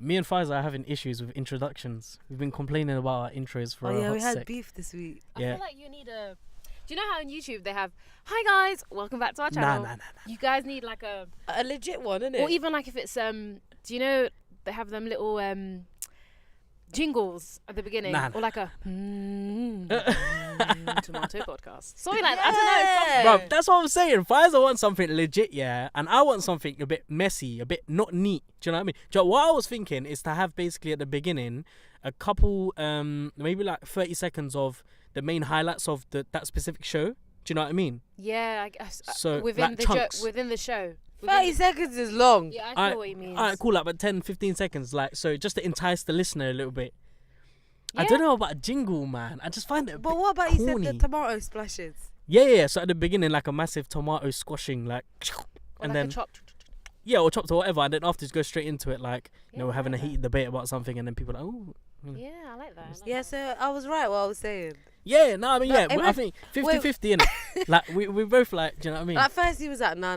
Me and Faiza are having issues with introductions. We've been complaining about our intros for a hot we had sec. beef this week. I feel like you need a... Do you know how on YouTube they have, hi guys, welcome back to our channel. Nah. You guys need like a legit one, innit? or even like if it's do you know they have them little jingles at the beginning, or like a tomato podcast. Something like that. I don't know. Bro, that's what I'm saying. Faiza wants something legit, yeah, and I want something a bit messy, a bit not neat. Do you know what I mean? Do you know what I was thinking is to have basically at the beginning a couple, maybe like 30 seconds of the main highlights of that specific show. Do you know what I mean? Yeah, I guess. So within like the chunks. within the show. 30 seconds is long. Yeah, I know what you mean. Alright, cool, like about 10, 15 seconds, like, so just to entice the listener a little bit. Yeah. I don't know about a jingle, man. I just find it a But bit what about corny. you said the tomato splashes? Yeah. So at the beginning, like a massive tomato squashing, like, Or and like then a chop. yeah, or chopped or whatever, and then after just go straight into it, like, you know, we're Yeah, I having a like heated debate about something, and then people are like, oh. Yeah, I like that. Yeah, so I was right what I was saying. Yeah, no, I mean, Like, I think 50-50, innit? Like, we both like, do you know what I mean? At first he was like, nah.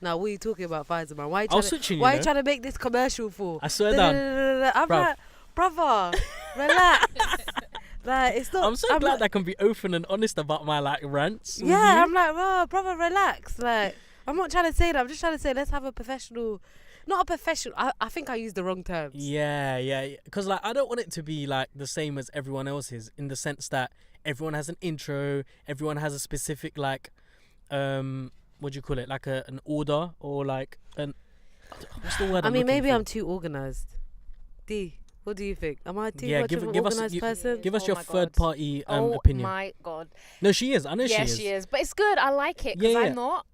Nah, what are you talking about, Pfizer, man? Why I was are switching, you trying to make this commercial for? I swear down. I'm Bruv. like, brother, relax. Like, it's not. I'm so glad I can be open and honest about my, like, rants. with Yeah, you. I'm like, oh, brother, relax. Like, I'm not trying to say that. I'm just trying to say let's have a professional. Not a professional. I think I used the wrong terms. Yeah. Because, like, I don't want it to be, like, the same as everyone else's in the sense that everyone has an intro, everyone has a specific, like, what do you call it? Like an order or, like, what's the word I I'm mean, looking maybe for? I'm too organised. D, what do you think? Am I too Yeah, much of an give us- organised you- person? Give us Oh your my God. third-party Oh opinion. my God. No, she is. I know Yeah, she is. But it's good. I like it because Yeah. I'm not.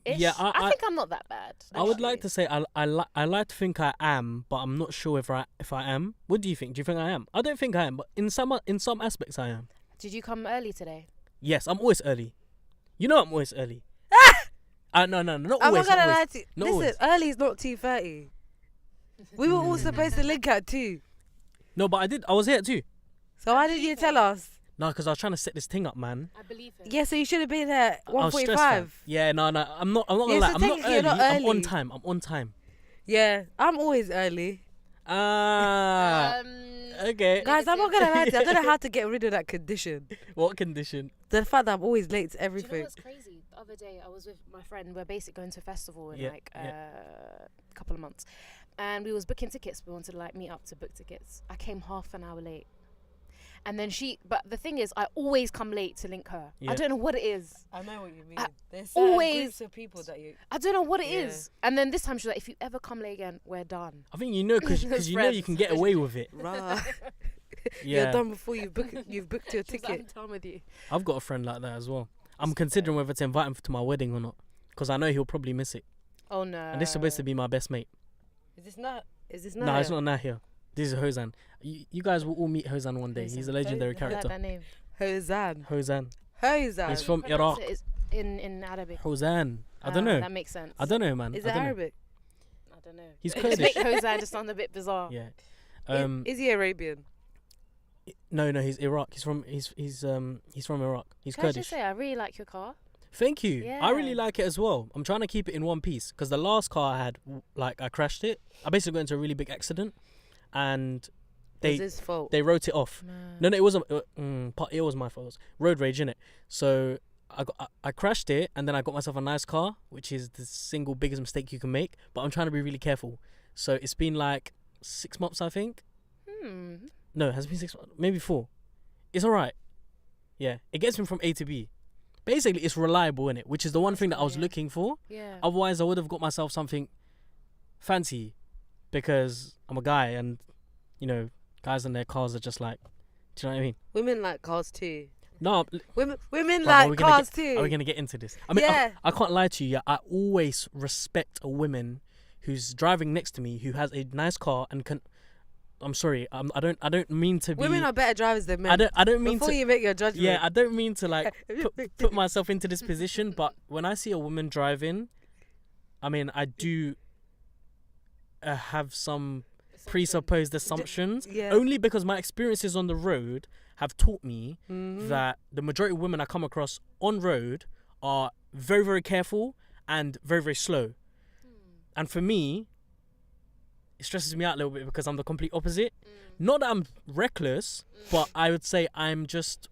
Yeah, I think I'm not that bad. I would like actually. to say I like to think I am, but I'm not sure if I am. What do you think? Do you think I am? I don't think I am, but in some aspects I am. Did you come early today? Yes, I'm always early. You know I'm always early. No, not I'm always. not gonna always. lie to you. Not Listen, always. early is not 2:30. We were all supposed to link at 2. No, but I was here too. So why did you tell us? No, because I was trying to set this thing up, man. I believe it. Yeah, so you should have been there I was stressed, fam. 1:45. Yeah, no, I'm not Yeah, gonna lie. so I'm not technically early. you're not I'm on early. time. I'm on time. Yeah, I'm always early. Ah, okay. Guys, I'm not gonna lie to you. I don't know how to get rid of that condition. What condition? The fact that I'm always late to Do you know everything. what's crazy? The other day I was with my friend. We're basically going to a festival in Yeah, like a couple of months, and we was booking tickets. We wanted to like meet up to book tickets. I came half an hour late, and then but the thing is, I always come late to link her. Yeah. I don't know what it is. I know what you mean. I There's always- groups of people that you. I don't know what it Yeah. is. And then this time she's like, if you ever come late again, we're done. I think you know because As you know you can get away with it. Rah. Yeah. You're done before you've booked your She's like, ticket. I'm done with you. I've got a friend like that as well. I'm considering whether to invite him to my wedding or not, because I know he'll probably miss it. Oh no. And this is supposed to be my best mate. Is this not? No, it's not Nahia. This is Hosan. You guys will all meet Hosan one day. He's a Hosan. legendary Don't- I like character. that name. Hosan. Hosan. Hosan. He's from How do you pronounce Iraq. it? Is in Arabic. Hosan. I don't Ah, know. That makes sense. I don't know, man. Is I it don't know. Arabic? I don't know. He's It Kurdish. make Hosan just sound a bit bizarre. Yeah. Is he Arabian? No, he's Iraq. He's from Iraq. He's Can I Kurdish. just say, I really like your car. Thank you. I really Yeah. like it as well. I'm trying to keep it in one piece because the last car I had, like, I crashed it. I basically got into a really big accident, and It was his fault. they wrote it off. No, it wasn't. It was my fault. It was road rage, innit? So I crashed it, and then I got myself a nice car, which is the single biggest mistake you can make. But I'm trying to be really careful. So it's been like 6 months, I think. No, it has been 6 months, maybe 4. It's alright. Yeah, it gets me from A to B. Basically, it's reliable, innit? Which is the one thing that I was Yeah. looking for. Yeah. Otherwise, I would have got myself something fancy, because I'm a guy, and you know, guys and their cars are just like, do you know what I mean? Women like cars too. No, Women Bruv, like cars too. are we gonna get into this? I mean, Yeah. I can't lie to you. Yeah, I always respect a woman who's driving next to me who has a nice car and can. I'm sorry. I don't mean to be. Women are better drivers than men. I don't mean Before to. you make your judgment. Yeah, I don't mean to like put myself into this position, but when I see a woman driving, I mean, I do have some presupposed assumptions. Yeah. Only because my experiences on the road have taught me Mhm. that the majority of women I come across on road are very, very careful and very, very slow. And for me, stresses me out a little bit because I'm the complete opposite. Not that I'm reckless, but I would say I'm just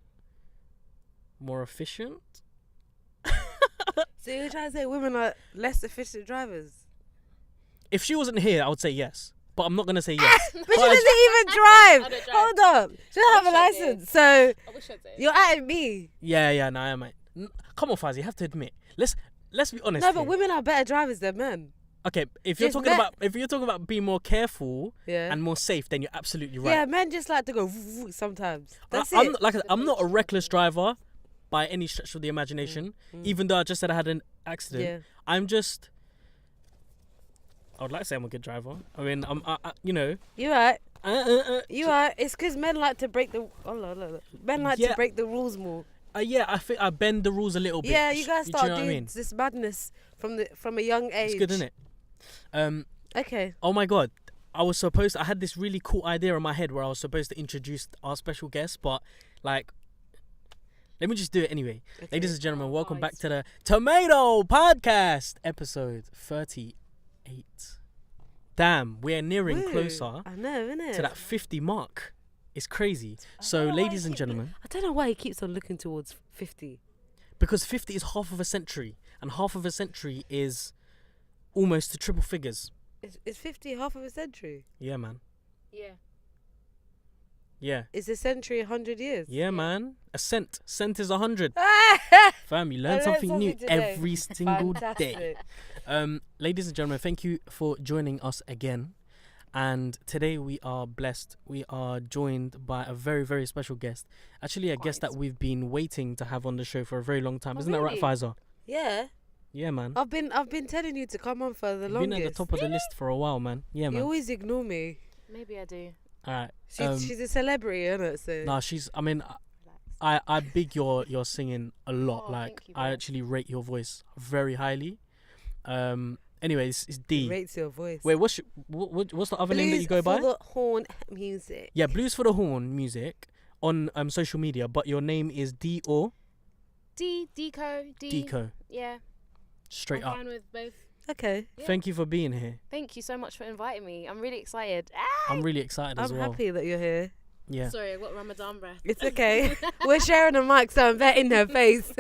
more efficient. So you're trying to say women are less efficient drivers? If she wasn't here, I would say yes. But I'm not gonna say yes. But she doesn't even drive. I don't drive. Hold up. She doesn't have a wish I did. license. So I wish I did. you're at me. Yeah, no, I am. Come on, Faz, you have to admit. Let's be honest. No, but here. women are better drivers than men. Okay, if you're Just talking let- about being more careful Yeah. and more safe, then you're absolutely right. Yeah, men just like to go sometimes. That's I'm it. not, like I said, I'm not a reckless driver by any stretch of the imagination. Even though I just said I had an accident, Yeah. I'm just. I would like to say I'm a good driver. I mean, you know. You right. Uh, You right. It's because men like to break the. Oh, look. Men like Yeah. to break the rules more. yeah, I think I bend the rules a little bit. Yeah, you guys Do start know what I doing mean? this madness from a young age. It's good, isn't it? Okay. Oh my god, I had this really cool idea in my head where I was supposed to introduce our special guest, but like, let me just do it anyway. Okay. Ladies and gentlemen, welcome back guys. to the Tomato Podcast, episode 38. Damn, we're nearing Woo. closer I know, innit? to that 50 mark. It's crazy. So, don't know why ladies I and keep- gentlemen, I don't know why he keeps on looking towards 50. because 50 is half of a century, and half of a century is almost to triple figures. Is 50 half of a century? Yeah, man. Yeah. Yeah. Is a century 100 years? Yeah, man. A cent. Cent is 100. Fam, you learn learned something new something today. every single day. Fantastic. Ladies and gentlemen, thank you for joining us again. And today we are blessed. We are joined by a very, very special guest. Actually, a guest that we've been waiting to have on the show for a very long time. Oh, Isn't that right, really? Faisal? Yeah. Yeah, man. I've been telling you to come on for the You've longest. been at the top of the list for a while, man. Yeah, You man. always ignore me. Maybe I do. All right. She's a celebrity, innit? So Nah, I mean, Relax. I big your singing a lot. Oh, Like, thank you, I bro. actually rate your voice very highly. Anyways, it's D. rates your voice. Wait, what's the other name that you go by? for the horn music. Yeah, Blues for the Horn music on social media, but your name is D or Deco. Yeah. straight I'm up. fine with both. Okay. Yeah. Thank you for being here. Thank you so much for inviting me. I'm really excited. I'm really excited as I'm well. happy that you're here. Yeah. Sorry, I got Ramadan breath. It's okay. We're sharing a mic, so I'm betting her face.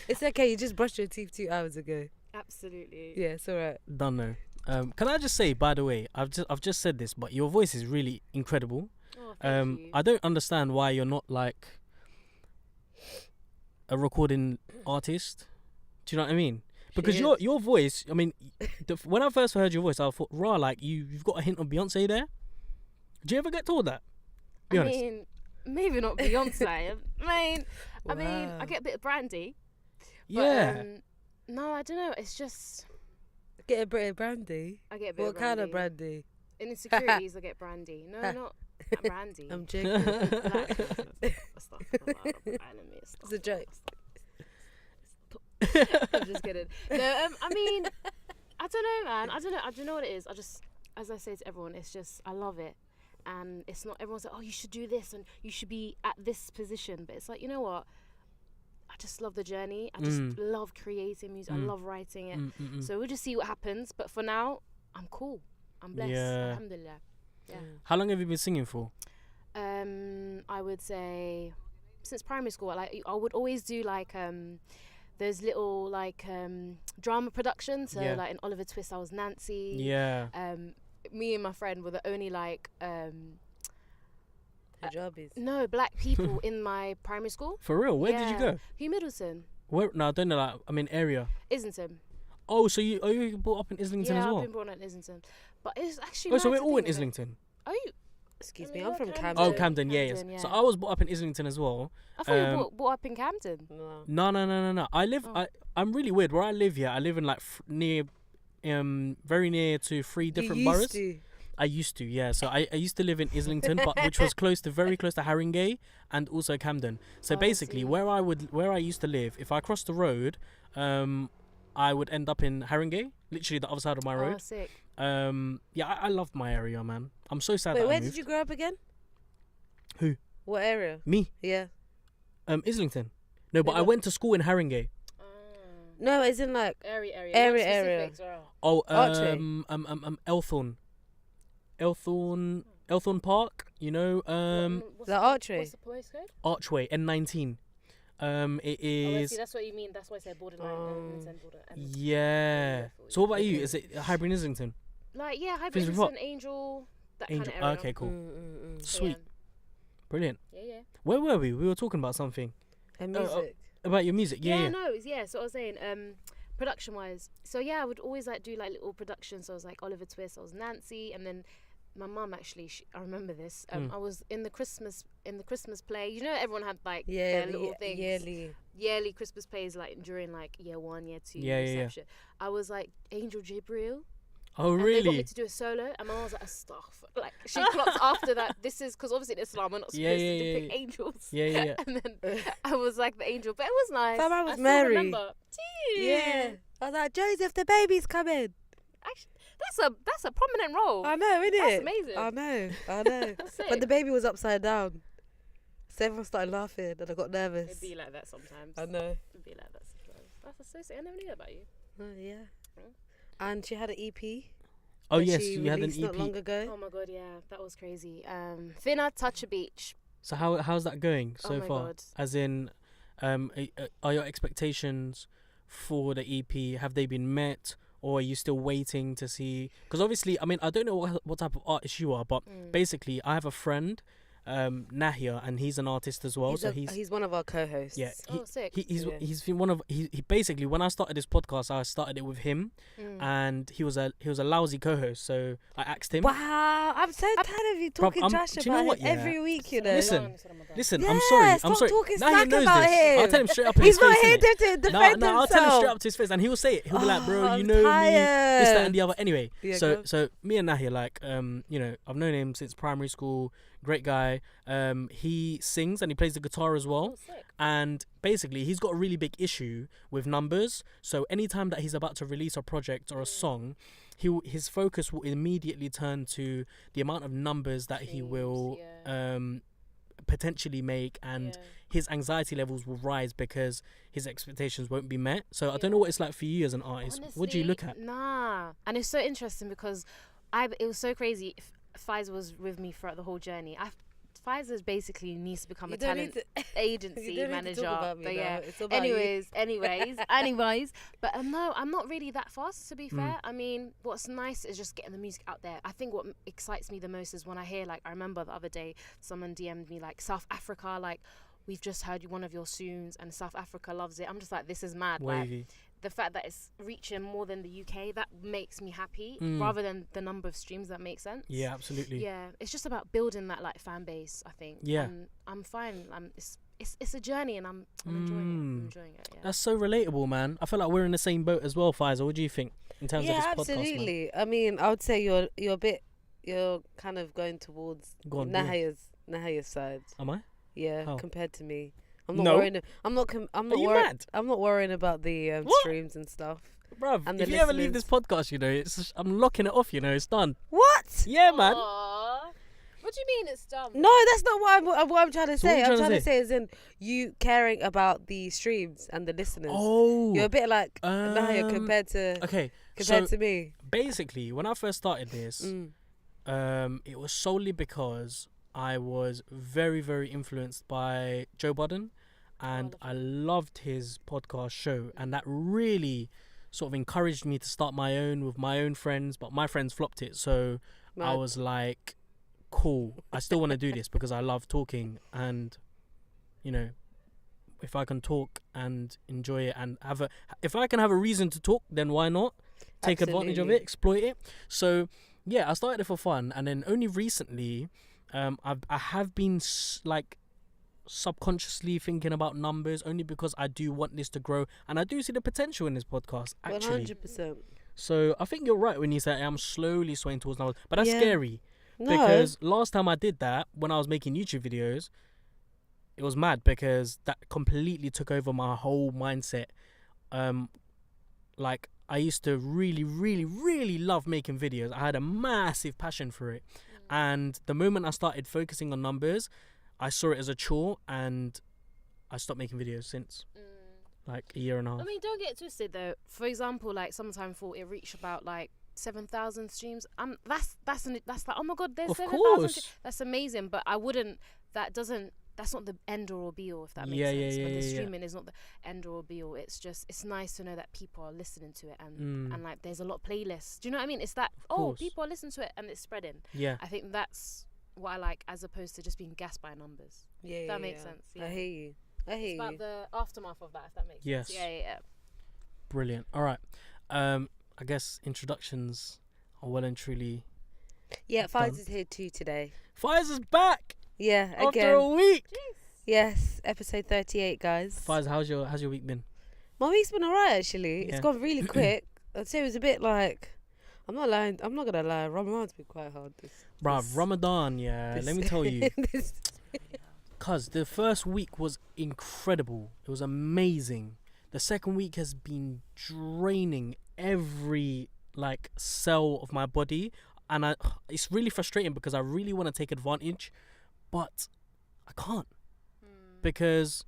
It's okay. You just brushed your teeth 2 hours ago. Absolutely. Yeah, it's alright. Don't know. Can I just say, by the way, I've just said this, but your voice is really incredible. Oh, thank you. I don't understand why you're not like a recording artist. Do you know what I mean? Because She your voice, I mean, when I first heard your voice, I thought, rah, like you've got a hint of Beyonce there. Do you ever get told that? Be I honest. mean, maybe not Beyonce. I mean, I Wow. get a bit of brandy. Yeah. But, no, I don't know. It's just Get a bit of brandy. I get a bit What of kind of brandy. brandy? In insecurities, I get brandy. No, not brandy. I'm joking. Stop. Enemies. It's a joke. I'm just kidding. No, I mean, I don't know, man. I don't know what it is. As I say to everyone, it's just I love it, and it's not everyone's like, oh, you should do this and you should be at this position, but it's like, you know what? I just love the journey. I just love creating music. I love writing it. So we'll just see what happens. But for now, I'm cool. I'm blessed. Yeah. Alhamdulillah. Yeah. How long have you been singing for? I would say since primary school. I would always do like those little like drama productions. So Yeah. like in Oliver Twist, I was Nancy. Yeah. Me and my friend were the only like Hijabis. no black people in my primary school. For real? Where did you Yeah. go? Hugh Middleton, Where? No, I don't know. Like, I mean, area. Islington. Oh, so you brought up in Islington Yeah, as I've well? been born in Islington, but it's actually. Oh, so mad we're to all in think of it. Islington. Oh, you? Excuse I me, mean, I'm you're from Camden. Camden. Oh, Camden. Yeah, yes. Camden, So yeah. I was brought up in Islington as well. I thought you Um, were brought up in Camden. No. No. I live. Oh. I'm really weird. Where I live here, I live in like near, very near to 3 different you boroughs. used to. I used to, yeah. So I used to live in Islington, but which was very close to Haringey and also Camden. So Oh, I basically, see. where I used to live, if I crossed the road, I would end up in Haringey, literally the other side of my Oh, road. sick. Yeah, I loved my area, man. I'm so sad Wait, that I where moved. did you grow up again? Who? What area? Me, Yeah. Islington. No, but No, I but- went to school in Haringey. No, it's in like Area. Area, No area. specifics, or- Oh, Archway. Elthorne. Elthorn Park. You know, What's The Archway. What's the postcode? Archway N19. It Oh, I is. see. That's what you mean. That's why I said borderline. Yeah. So what about you? Okay. Is it Highbury and Islington? Like Highbury, Finsbury Park? Angel, that Angel. kind of area. Okay, cool. So, Sweet. Brilliant. Yeah. Where were we? We were talking about something. And music. About your music. Yeah. So I was saying, production wise. So yeah, I would always like do like little productions. So I was like Oliver Twist. I was Nancy, and then my mum actually. I remember this. I was in the Christmas play. You know, everyone had like their little things. Yearly Christmas plays like during like year 1, year 2. Reception. I was like Angel Jibril. Oh, and really? They got me to do a solo, and my mum was like, "Stuff." Like she clocked after that. This is because obviously in Islam we're not supposed to depict angels. Yeah. And then I was like the angel, but it was nice. Fam, I was still Mary. remember. Yeah. I was like, Joseph, the baby's coming. Actually, that's a prominent role. I know, innit? That's amazing. I know. That's But the sick. baby was upside down. So everyone started laughing and I got nervous. It'd be like that sometimes. I know. It'd be like that sometimes. That's so sick. I never knew that about you. Yeah. Mm. And she had an EP. Oh that yes, she you had an released not long EP. ago. Oh my god, yeah, that was crazy. Thinner, Touch a Beach. So how's that going so Oh my far? God. As in, are your expectations for the EP, have they been met, or are you still waiting to see? Because obviously, I mean, I don't know what type of artist you are, but basically, I have a friend, Nahia, and he's an artist as well. He's one of our co-hosts. Yeah, Sick. he's been one of he basically, when I started this podcast, I started it with him, and he was a lousy co-host, so I asked him. Wow, I'm so tired of you talking trash do you know about what, him yeah? every week, you know. Listen, Yeah, I'm sorry. stop I'm sorry. talking Nahia smack knows about this. him. I'll tell him straight up in He's his not face. here innit? to defend No, I'll tell him himself. straight up to his face, and he will say it. He'll be like, "Bro, I'm you know me, this, that, and the tired. other." Anyway, Yeah, so go on. so me and Nahia, like, you know, I've known him since primary school. Great guy. He sings and he plays the guitar as well. Sick. And basically, he's got a really big issue with numbers. So anytime that he's about to release a project or a song, his focus will immediately turn to the amount of numbers that he will potentially make, and his anxiety levels will rise because his expectations won't be met. So I don't know what it's like for you as an artist. What do you look at? Nah, and it's so interesting because it was so crazy. Pfizer was with me throughout the whole journey. Pfizer's basically needs to become You a don't talent need to- agency you don't need to manager. talk about me But now. yeah. It's about you. Anyways. But no, I'm not really that fast, to be fair. I mean, what's nice is just getting the music out there. I think what excites me the most is when I hear, like, I remember the other day someone DM'd me, like, South Africa, like, we've just heard one of your tunes and South Africa loves it. I'm just like, this is mad. Wavy. Like, the fact that it's reaching more than the UK, that makes me happy, rather than the number of streams. That makes sense. Yeah, absolutely. Yeah, it's just about building that, like, fan base, I think. Yeah. And I'm fine. It's a journey, and I'm enjoying it. I'm enjoying it. Yeah. That's so relatable, man. I feel like we're in the same boat as well, Pfizer. What do you think in terms of this podcast, man? absolutely. I mean, I would say you're kind of going towards Go on, yeah. Nahia's side. Am I? Yeah, How? compared to me. I'm not No. worrying. I'm not Are you mad? I'm not worrying about the What? streams and stuff. Bruv, And if the you ever leave this listeners. podcast, you know, I'm locking it off, you know, it's done. What? Yeah, man. Aww. What do you mean it's dumb? No, that's not what I'm trying to So what say. you I'm trying trying to to say is in you caring about the streams and the listeners. Oh. You're a bit like Nahia compared Okay, to me. basically, when I first started this, it was solely because I was very, very influenced by Joe Budden, and I loved his podcast show, and that really sort of encouraged me to start my own with my own friends, but my friends flopped it, so I Mad. was like, cool, I still want to do this because I love talking, and, you know, if I can talk and enjoy it and if I can have a reason to talk, then why not take advantage of Absolutely. it, exploit it. So yeah, I started it for fun, and then only recently I have been like subconsciously thinking about numbers, only because I do want this to grow, and I do see the potential in this podcast actually. 100%. So I think you're right when you say I'm slowly swaying towards numbers, but that's Yeah. scary No. because last time I did that, when I was making YouTube videos, it was mad because that completely took over my whole mindset. Like, I used to really, really, really love making videos. I had a massive passion for it. And the moment I started focusing on numbers, I saw it as a chore, and I stopped making videos since like a year and a half. I mean, don't get it twisted though. For example, like, Summertime Thought, it reached about like 7,000 streams. That's like, oh my god, there's Of 7,000. course. That's amazing, but I wouldn't. That's not the end all or be all, if that makes Yeah, sense. yeah, When yeah, the yeah. streaming is not the end all or be all. It's just, it's nice to know that people are listening to it, and like there's a lot of playlists. Do you know what I mean? It's that, course. people are listening to it and it's spreading. Yeah. I think that's what I like, as opposed to just being gassed by numbers. Yeah, That makes sense. Yeah. I hear you. It's about the aftermath of that, if that makes Yes. sense. Yeah. Brilliant. All right. I guess introductions are well and truly. Yeah, Pfizer's here too today. Pfizer's back Yeah, after again. a week. Yes, episode 38, guys. Pfizer, how's your week been? My week's been alright actually. Yeah. It's gone really quick. I'd say it was a bit like, I'm not lying. I'm not gonna lie. Ramadan's been quite hard. Bruv, Ramadan, let me tell you. this- Cause the first week was incredible. It was amazing. The second week has been draining every like cell of my body, and it's really frustrating because I really want to take advantage, but I can't because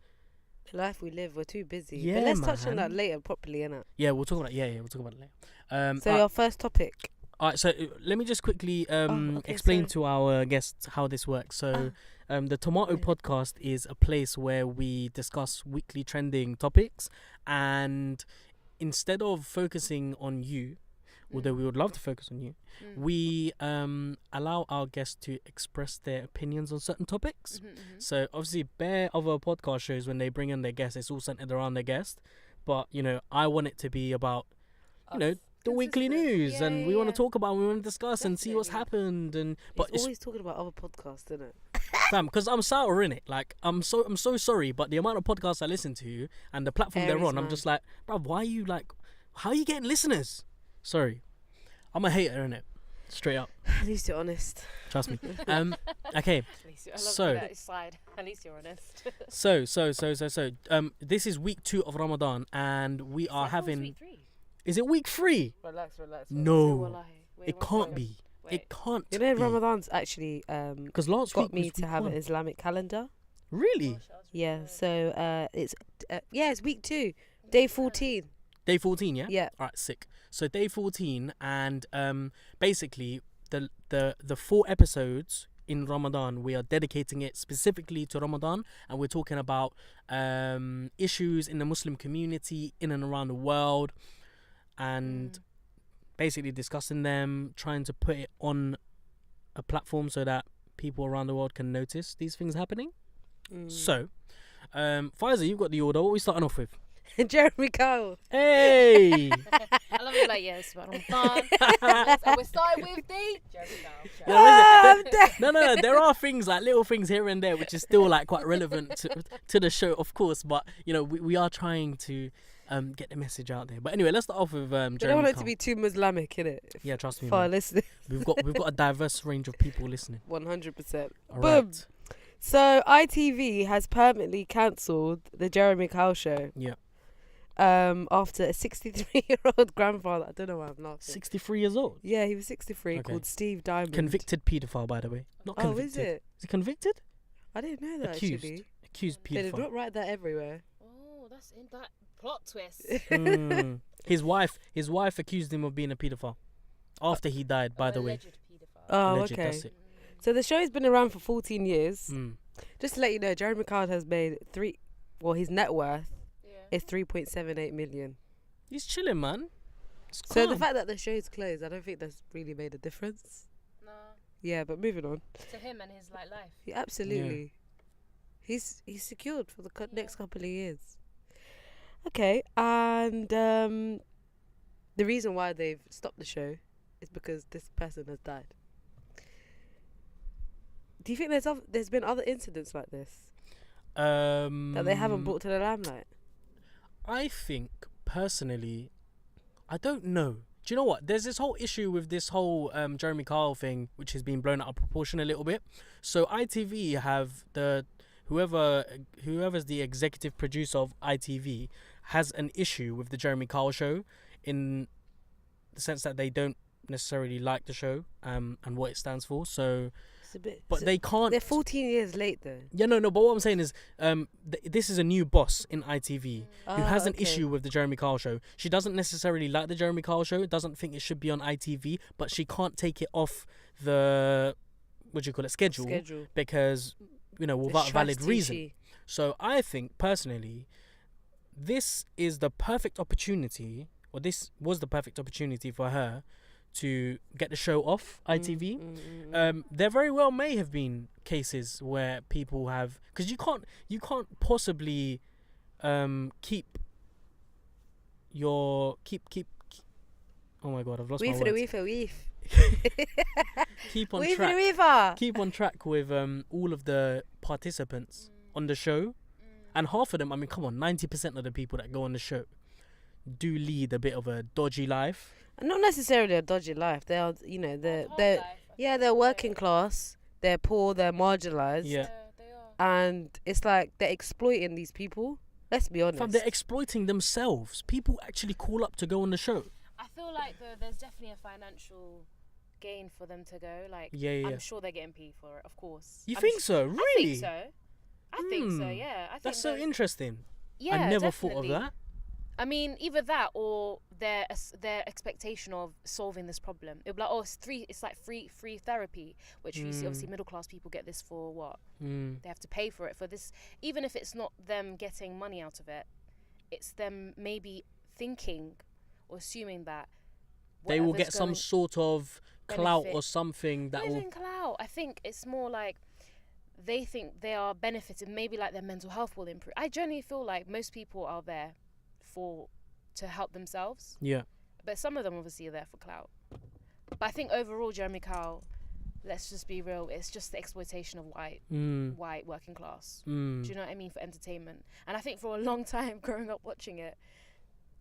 life we live, we're too busy. Yeah, but let's touch on man. that later properly, innit? we'll talk about it. We'll talk about it later. So your first topic. all right, so let me just quickly okay, explain sorry. to our guests how this works. So the Tomato yeah. Podcast is a place where we discuss weekly trending topics, and instead of focusing on you, although we would love to focus on you, we allow our guests to express their opinions on certain topics. So obviously, bare other podcast shows, when they bring in their guests, it's all centered around their guest. But I want it to be about the weekly Consistent. news, Yeah, and we yeah, want yeah. to talk about, we want to discuss and see what's Definitely. happened. And but It's it's always talking about other podcasts, isn't it? fam, because I'm sour in it. Like I'm so sorry, but the amount of podcasts I listen to and the platform they're Aries, on, I'm man. just like, bro, why are you like, how are you getting listeners? Sorry, I'm a hater in it, straight up. At least you're honest. Trust me. Okay. At least I love So- that side. At least you're honest. So, this is week 2 of Ramadan, and we are having. Week 3. Is it week 3? Relax. No, it can't be. Wait. It can't. You know, be. Ramadan's actually Because last got week me was to week have 1. an Islamic calendar. Really? Yeah, so it's it's week 2, day 14. Day 14, yeah. Yeah. All right, sick. So day 14, and basically the 4 episodes in Ramadan, we are dedicating it specifically to Ramadan, and we're talking about issues in the Muslim community in and around the world, and basically discussing them, trying to put it on a platform so that people around the world can notice these things happening. So, Pfizer, you've got the order. What are we starting off with? Jeremy Kyle. Hey! I love it, like, yes, but I'm fun. So we're starting with the Jeremy Kyle show. I'm dead. No. There are things like little things here and there which is still like quite relevant to the show, of course. But we are trying to get the message out there. But anyway, let's start off with Jeremy. They don't want it Kyle. to be too Islamic, innit? Yeah, trust me. For our Man. listeners, We've got a diverse range of people listening. 100%. All Boom. right. So ITV has permanently cancelled the Jeremy Kyle show. Yeah. After a 63-year-old grandfather. I don't know why I'm laughing. 63 years old. Yeah, he was 63. Okay. Called Steve Diamond. Convicted paedophile, by the way. Not Oh, convicted. is it? Is he convicted? I didn't know that Accused. actually. Accused They did paedophile. not write that everywhere. Oh, that's in that plot twist. His wife accused him of being a paedophile after he died, by the way. Alleged paedophile. Oh, Alleged, okay. that's it. So the show's been around for 14 years. Mm. Just to let you know, Jeremy Kyle has made his net worth Yeah. is 3.78 million. He's chilling, man. It's So the calm. fact that the show's closed, I don't think that's really made a difference. No, Yeah, but moving on. to him and his life. Yeah, absolutely. He's secured for the next couple of years. Okay, and the reason why they've stopped the show is because this person has died. Do you think there's been other incidents like this that they haven't brought to the limelight? I think personally, I don't know. Do you know what? There's this whole issue with this whole Jeremy Kyle thing, which has been blown out of proportion a little bit. So ITV have whoever's the executive producer of ITV has an issue with the Jeremy Kyle show, in the sense that they don't necessarily like the show and what it stands for. So It's a bit. but they can't. They're 14 years late though. Yeah, no. But what I'm saying is, this is a new boss in ITV who has an okay. issue with the Jeremy Kyle show. She doesn't necessarily like the Jeremy Kyle show. Doesn't think it should be on ITV, but she can't take it off the schedule because without a valid reason. So I think personally, this is the perfect opportunity, or this was the perfect opportunity for her to get the show off ITV. There very well may have been cases where people have, because you can't possibly keep. Oh my god, I've lost my words. Keep on track with all of the participants on the show, and half of them, I mean, come on, 90% of the people that go on the show do lead a bit of a dodgy life. Not necessarily a dodgy life. They are, they're working class. They're poor. They're marginalized. Yeah. They are. And it's like they're exploiting these people. Let's be honest. Fam, they're exploiting themselves. People actually call up to go on the show. I feel like there's definitely a financial gain for them to go. Like, Yeah. I'm sure they're getting paid for it, of course. You think so? Really? I think so. Yeah. I think That's so interesting. Yeah, I never definitely. thought of that. I mean, either that or their expectation of solving this problem. It'll be like, it's like free therapy, which you see obviously middle class people get this for what? They have to pay for it for this. Even if it's not them getting money out of it, it's them maybe thinking or assuming that They will get some sort of clout benefit. or something that Not will. even clout. I think it's more like they think they are benefited. Maybe like their mental health will improve. I generally feel like most people are there to help themselves. Yeah. But some of them obviously are there for clout. But I think overall, Jeremy Kyle, let's just be real, it's just the exploitation of white working class. Do you know what I mean? For entertainment. And I think for a long time, growing up watching it,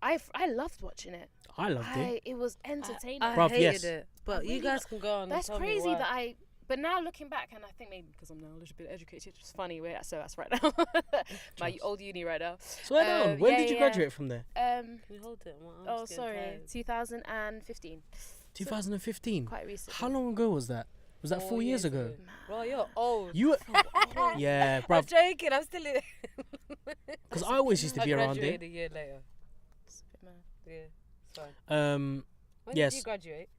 I loved watching it. I loved it. It was entertaining. I Bruv, hated yes. it. But I you really guys can go on. That's and tell crazy me why. But now looking back, and I think maybe because I'm now a little bit educated, it's funny. We're at SOAS right now. My old uni right now. Swear down. When did you yeah. graduate from there? Can you hold it? Oh, sorry. 2015. 2015. Quite recently. How long ago was that? Was that 4 years ago? Bro, you're old. You were, yeah, I'm bruv. joking. I'm still in. Because I always used to be around graduated it. a year later. It's a bit mad. Yeah, it's fine. When Yes. did you graduate?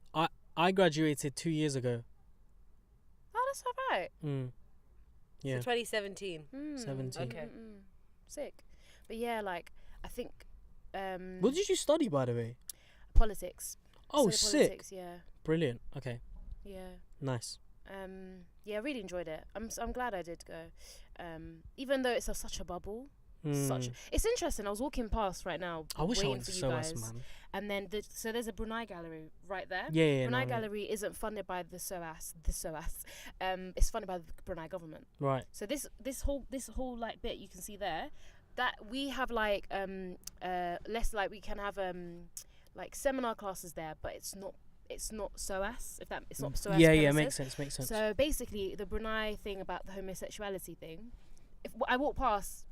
I graduated 2 years ago. Oh, that's alright. Yeah. So 2017. 17. Okay. Sick. But yeah, like, I think... What did you study, by the way? Politics. Oh, So sick. politics, yeah. Brilliant. Okay. Yeah. Nice. Yeah, I really enjoyed it. I'm glad I did go. Even though it's such a bubble. It's interesting. I was walking past right now. I wish I waiting went to for you SOAS, guys, man. and then so there's a Brunei gallery right there. Yeah. Brunei no. gallery isn't funded by the SOAS. It's funded by the Brunei government. Right. So this whole like bit you can see there, that we have like less like we can have like seminar classes there, but it's not SOAS. If that it's not SOAS. Yeah. premises. Makes sense. So basically, the Brunei thing about the homosexuality thing, if I walk past,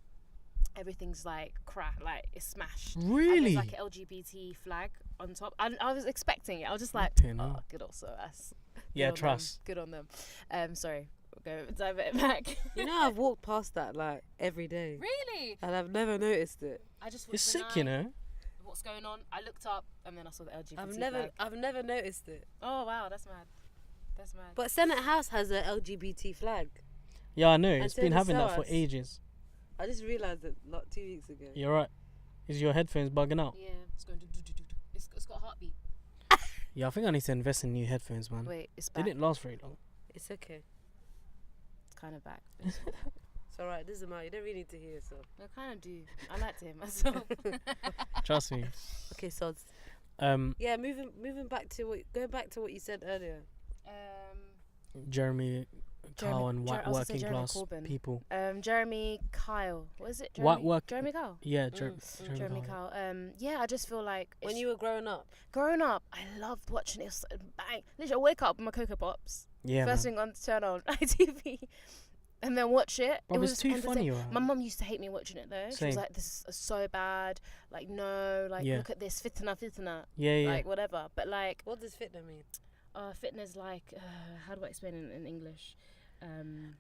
everything's like crap, like it's smashed. And Really? there's like an LGBT flag on top. I was expecting it. I was just like, Flipping oh, hell. good old SOAS. Yeah, Good on trust. them. Good on them. Sorry, we'll go divert it back. You know, I've walked past that like every day, Really? and I've never noticed it. I just It's sick, you know. What's going on? I looked up and then I saw the LGBT I've flag. never noticed it. Oh wow, that's mad. That's mad. But Senate House has a LGBT flag. Yeah, I know. It's so been does having that for SOAS. ages. I just realised it like 2 weeks ago. You're right. Is your headphones bugging out? Yeah, it's going to do. It's got a heartbeat. Yeah, I think I need to invest in new headphones, man. Wait, it's They back. didn't last very long. It's okay. It's kind of back. It's alright. Doesn't matter. You don't really need to hear yourself. I kind of do. I like to hear myself. Trust me. Okay, so yeah, moving back to going back to what you said earlier. Jeremy Kyle and white I was gonna say working Jeremy class Corbyn. people. Jeremy Kyle. What is it? White work- Jeremy Kyle. Yeah, Jeremy Kyle. Yeah, I just feel like When you were growing up, growing up, I loved watching it. It was bang. Literally, I wake up with my Cocoa Pops. Yeah, First man. thing on turn on ITV, and then watch it. Bro, it was it's too funny, right? My mum used to hate me watching it though. She Same. was like, "This is so bad. Like, no. Like, Yeah. look at this fitna. Yeah. Like, whatever." But like, what does fitna mean? fitna's like how do I explain it in English?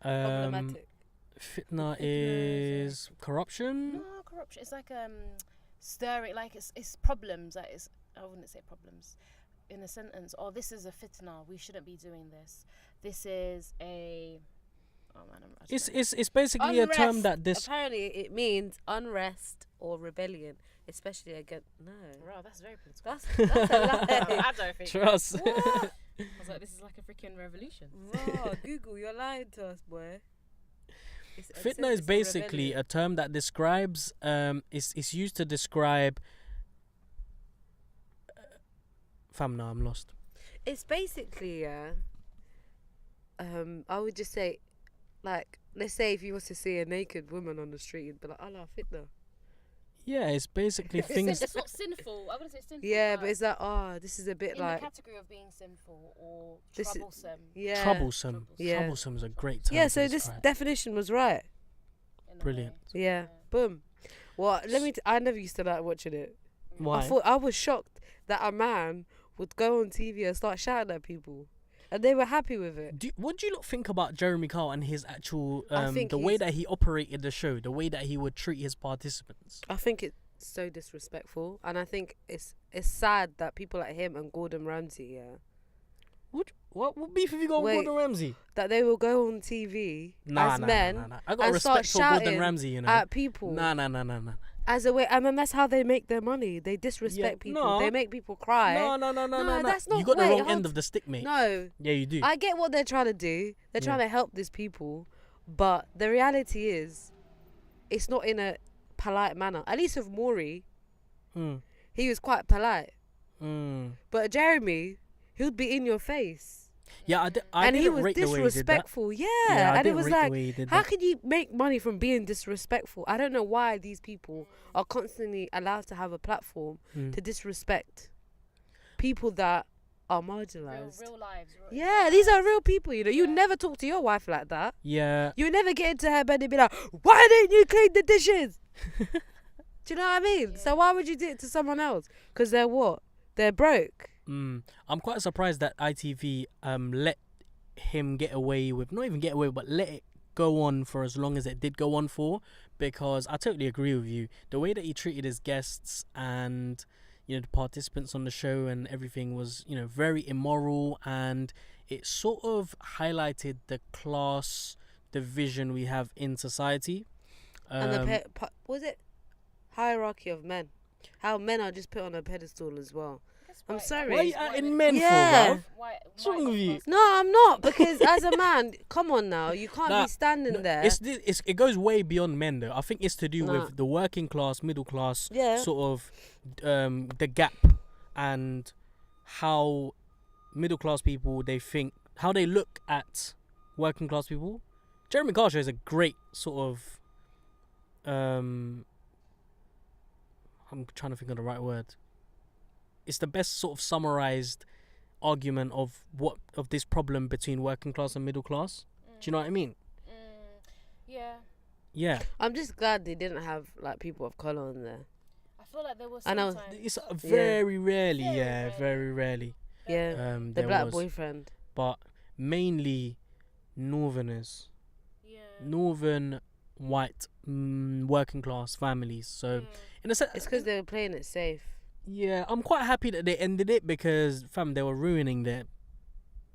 Problematic. Fitna Fitna is is corruption. No, corruption. It's like stirring, like it's problems. Like I wouldn't say problems in a sentence. Oh, this is a fitna. We shouldn't be doing this. This is a. Oh man, It's basically a term that this. Apparently, it means unrest or rebellion, especially against. No. Wow, that's very political. That's a lie. I don't think. Trust. What? I was like, this is like a freaking revolution. Raw, Google, you're lying to us, boy. Fitna is basically a term that describes. It's used to describe. Fam, no, I'm lost. It's basically, I would just say, like, let's say if you was to see a naked woman on the street, you'd be like, Allah, fitna. Yeah, it's basically things. It's not sinful. I wouldn't say sinful. Yeah, but it's like, this is a bit in like. the category of being sinful or This is- troublesome. Yeah. Troublesome. Yeah. Troublesome is a great term. Yeah, to so this describe. definition was right. in a Brilliant. way. Yeah. Boom. Well, I never used to like watching it. Why? I thought I was shocked that a man would go on TV and start shouting at people, and they were happy with it. What do you lot think about Jeremy Kyle and his actual I think the way he's- that he operated the show, the way that he would treat his participants? I think it's so disrespectful, and I think it's sad that people like him and Gordon Ramsay, What beef have you got with Wait. Gordon Ramsay? that they will go on TV as men Nah. I got and start respect for Gordon shouting Ramsay, you know. at people Nah. as a way, and then that's how they make their money. They disrespect Yeah, people. no. They make people cry. No. that's not. You got wait, the wrong hold- end of the stick, mate. No, Yeah, you do. I get what they're trying to do. They're trying to help these people, but the reality is, it's not in a polite manner. At least with Maury, Mm. he was quite polite. Mm. But Jeremy, he would be in your face. Yeah, I And he didn't was rate the way he did that. disrespectful. Yeah, I and it didn't was rate the like, way he did how that. can you make money from being disrespectful? I don't know why these people are constantly allowed to have a platform Mm. to disrespect people that are Real, marginalized. real lives. Yeah, these are real people, you know. You'd Yeah. never talk to your wife like that. Yeah. You would never get into her bed and be like, why didn't you clean the dishes? Do you know what I mean? Yeah. So why would you do it to someone else? Because they're what? They're broke. I'm quite surprised that ITV let him get away with, not even get away, but let it go on for as long as it did go on for, because I totally agree with you. The way that he treated his guests and, you know, the participants on the show and everything was, you know, very immoral, and it sort of highlighted the class division we have in society. And the was it hierarchy of men? How men are just put on a pedestal as well. I'm sorry. Why are you adding men Yeah. for, bruv? What's wrong with you? No, I'm not, because as a man, come on now, you can't Nah, be standing there. It goes way beyond men though. I think it's to do Nah. with the working class, middle class, Yeah. sort of the gap, and how middle class people how they look at working class people. Jeremy Kyle is a great sort of I'm trying to think of the right word. It's the best sort of summarized argument of this problem between working class and middle class. Do you know what I mean? Yeah. Yeah. I'm just glad they didn't have like people of color on there. I feel like there was I know. sometimes. It's very rarely, Very yeah, rarely. very rarely. Yeah, the there black was, boyfriend. but mainly Northerners, Yeah. Northern white working class families. So in a sense, It's because they were playing it safe. yeah, I'm quite happy that they ended it because they were ruining their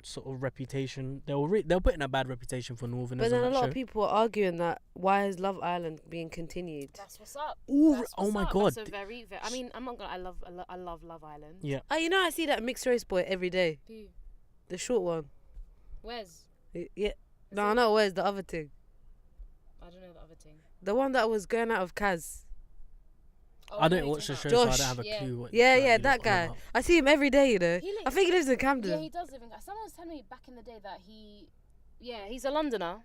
sort of reputation. They were putting a bad reputation for Northerners. But then on a that lot show. of people are arguing that why is Love Island being continued? That's what's up. Ooh, That's oh what's my up. God. That's a very. I mean, I'm not gonna. I love Love Island. Yeah. Oh, you know, I see that mixed race boy every day. Who? The short one. Where's? Yeah. No, no, where's the other thing? I don't know the other thing. The one that was going out of Kaz. Oh, I know don't who watch the you're show, talking so I Josh. don't have a Yeah. clue. What Yeah, like, yeah, he that was on guy. about. I see him every day, you know. He li- I think he lives in about. Camden. Yeah, he does live in. Someone was telling me back in the day that he's a Londoner,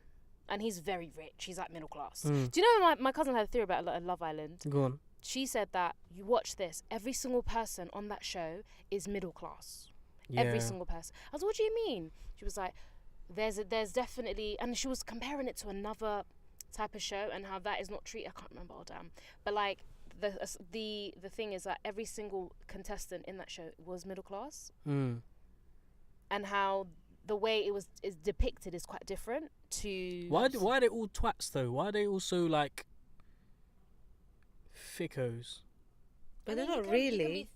and he's very rich. He's like middle class. Mm. Do you know my cousin had a theory about Love Island? Go on. She said that you watch this, every single person on that show is middle class. Yeah. Every single person. I was like, what do you mean? She was like, there's definitely, and she was comparing it to another type of show and how that is not treated. I can't remember, oh damn. But like the thing is that every single contestant in that show was middle class. Mm. and how the way it is depicted is quite different to. Why are they all twats though? Why are they all so like thickos? But they're not really.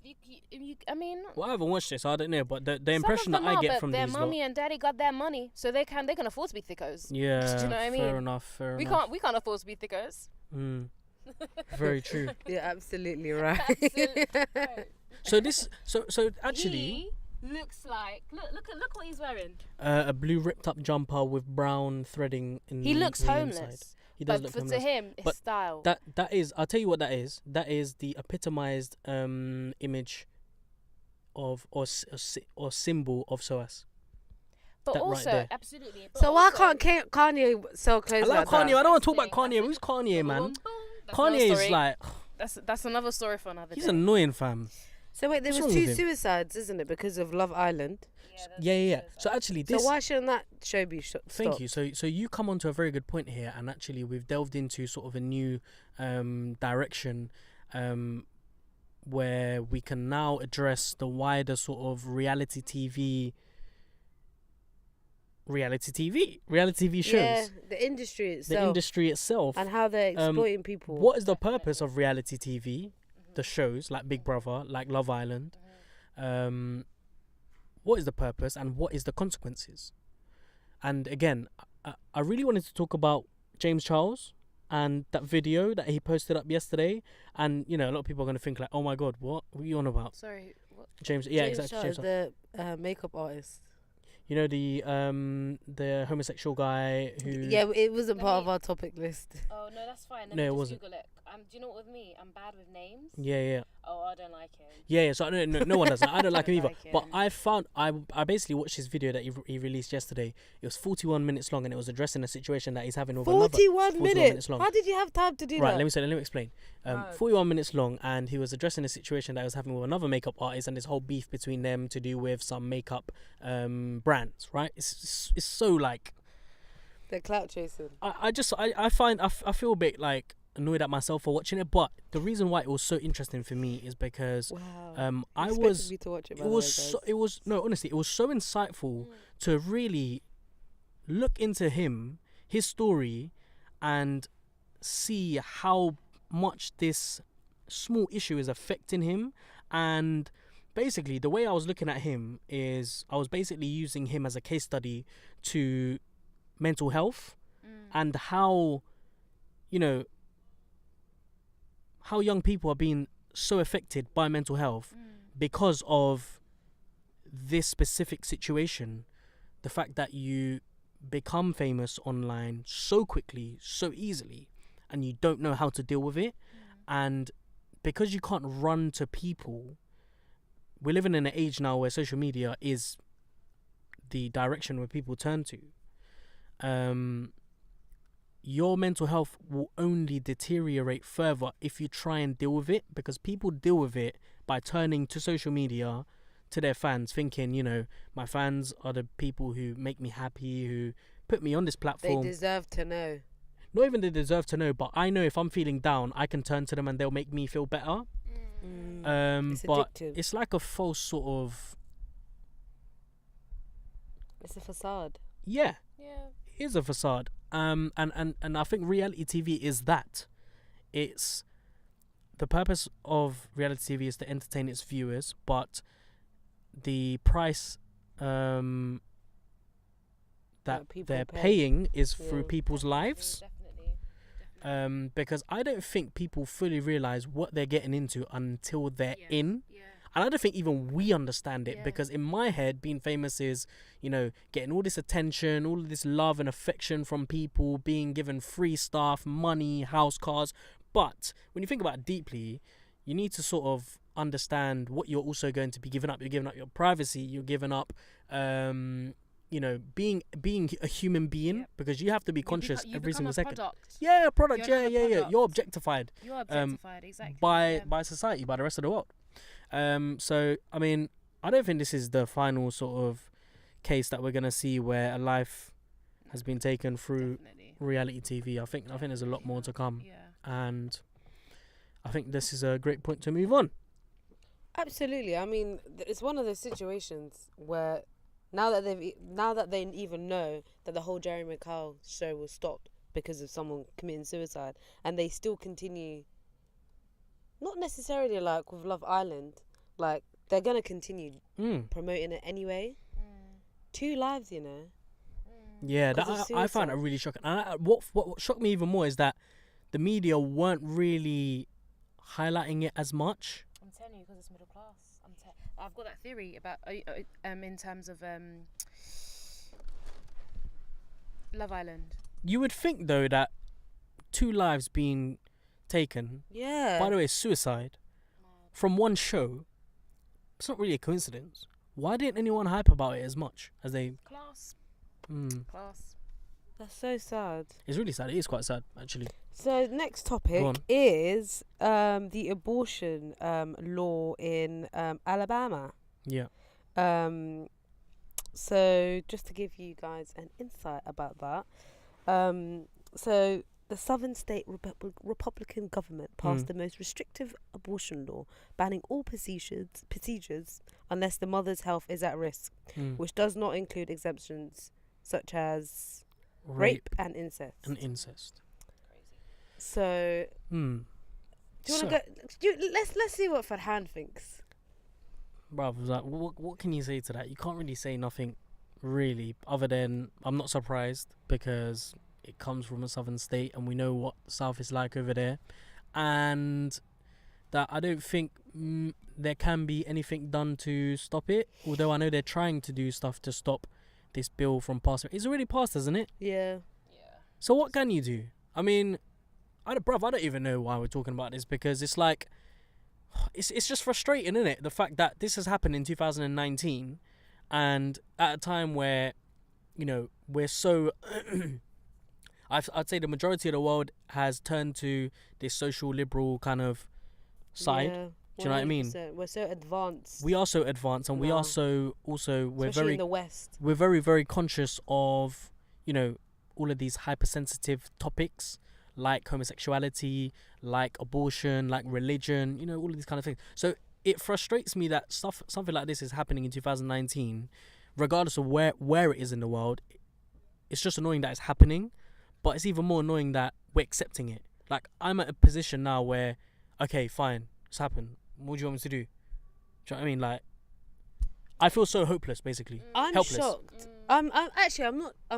I mean, Well, I haven't watched this, so I don't know. But the some impression of that them I are, get but from their these mummy and daddy got their money, so they can afford to be thickos. yeah, Do you know what I fair mean? enough. Fair We enough. can't afford to be thickos. Very true. You're absolutely right. Absolutely right. So actually, He looks like look what he's wearing. a blue ripped up jumper with brown threading in. He looks the homeless. Inside. He does But look for homeless. to him, it's But style. That is, I'll tell you what that is. That is the epitomized image of or symbol of SOAS. but that right also, there. absolutely. But So why also, can't Kanye sell clothes I love like Kanye. that? I don't want to talk about That's Kanye. Who's Kanye, man? Boom, boom. That's another Kanye is story. like, That's another story for another he's day. annoying, fam. So wait, there What's was wrong 2 with him? suicides, isn't it, because of Love Island? Yeah. So actually, this. So why shouldn't that show be stopped? Thank you. So you come onto a very good point here, and actually we've delved into sort of a new direction where we can now address the wider sort of reality TV shows, Yeah, the industry the itself. industry itself. And how they're exploiting people. What is the purpose of reality TV? The shows like Big Brother, like Love Island. What is the purpose and what is the consequences? And again, I really wanted to talk about James Charles and that video that he posted up yesterday. And you know, a lot of people are going to think like, "Oh my God, what are you on about?" Sorry. What? James, yeah, James exactly. Charles, James Charles. the makeup artist. You know the homosexual guy who. Yeah, it wasn't Let part me- of our topic list. Oh no, that's fine. Let No, me it just wasn't. Google it. Do you know what with me? I'm bad with names. Yeah. Oh, I don't like him. Yeah. So no one does that. I don't like him either. Like him. But I basically watched his video that he released yesterday. It was 41 minutes long, and it was addressing a situation that he's having with another. 41 minutes. minutes long. How did you have time to do Right, that? let me explain. Right. 41 minutes long, and he was addressing a situation that he was having with another makeup artist, and this whole beef between them to do with some makeup brands. Right? It's so like They're clout chasing. I find I feel a bit like annoyed at myself for watching it, but the reason why it was so interesting for me is because Wow. I Expected was me to watch it, by it the was way, so, guys. it was no honestly it was so insightful to really look into him, his story, and see how much this small issue is affecting him. And basically the way I was looking at him is I was basically using him as a case study to mental health and how, you know, how young people are being so affected by mental health because of this specific situation. The fact that you become famous online so quickly, so easily, and you don't know how to deal with it. And because you can't run to people, we're living in an age now where social media is the direction where people turn to. Your mental health will only deteriorate further if you try and deal with it, because people deal with it by turning to social media, to their fans, thinking, you know, my fans are the people who make me happy, who put me on this They platform. deserve to know. Not even they deserve to know, but I know if I'm feeling down, I can turn to them and they'll make me feel better. It's But addictive. it's like a false sort of, It's a facade. Yeah. it is a facade. And I think reality TV is that. It's the purpose of reality TV is to entertain its viewers, but the price that people they're pay. paying is through Yeah. people's lives. Definitely. Because I don't think people fully realize what they're getting into until they're in. Yeah. And I don't think even we understand it, Yeah. because in my head, being famous is, you know, getting all this attention, all of this love and affection from people, being given free stuff, money, house, cars. But when you think about it deeply, you need to sort of understand what you're also going to be giving up. You're giving up your privacy. You're giving up, you know, being a human being, Yep. because you have to be conscious you every become single a second. product. Yeah, a product. You're Yeah, not a yeah, yeah. product. You're objectified. You're objectified, exactly. by society, by the rest of the world. So I mean, I don't think this is the final sort of case that we're gonna see where a life has been taken through Definitely. reality TV. I think there's a lot more to come, Yeah. and I think this is a great point to move on. Absolutely. I mean, it's one of those situations where Now that they even know that the whole Jerry McCall show was stopped because of someone committing suicide, and they still continue. Not necessarily like with Love Island, like they're gonna continue promoting it anyway. 2 lives, you know. Yeah, 'Cause that of I find it suicide. really shocking. And what shocked me even more is that the media weren't really highlighting it as much. I'm telling you, because it's middle class. I've got that theory about in terms of Love Island. You would think though that 2 lives being taken, Yeah. by the way, suicide from one show, it's not really a coincidence. Why didn't anyone hype about it as much as they? Class. Mm. Class. That's so sad. It's really sad. It is quite sad, actually. So next Go topic on. is the abortion law in Alabama. Yeah. So just to give you guys an insight about that, so the Southern State Republican government passed the most restrictive abortion law, banning all procedures unless the mother's health is at risk, which does not include exemptions such as rape and incest. and incest. So Hmm. do you want to go? Let's see what Farhan thinks. Bruv, like, what can you say to that? You can't really say nothing, really, other than I'm not surprised because it comes from a southern state and we know what the South is like over there, and that I don't think there can be anything done to stop it. Although I know they're trying to do stuff to stop this bill from passing. It's already passed, isn't it? Yeah. So what can you do? I mean, I don't even know why we're talking about this, because it's like, it's just frustrating, isn't it? The fact that this has happened in 2019, and at a time where, you know, we're so, I'd say the majority of the world has turned to this social liberal kind of side. Yeah, Do you know what I mean? 100%. We're so advanced. We are so advanced, and we Wow. are so also Especially in the West. we're very, very conscious of, you know, all of these hypersensitive topics like homosexuality, like abortion, like religion, you know, all of these kind of things. So it frustrates me that something like this is happening in 2019, regardless of where it is in the world. It's just annoying that it's happening, but it's even more annoying that we're accepting it. Like, I'm at a position now where, okay, fine, it's happened. What do you want me to do? Do you know what I mean? Like, I feel so hopeless, basically. I'm Helpless. shocked. I'm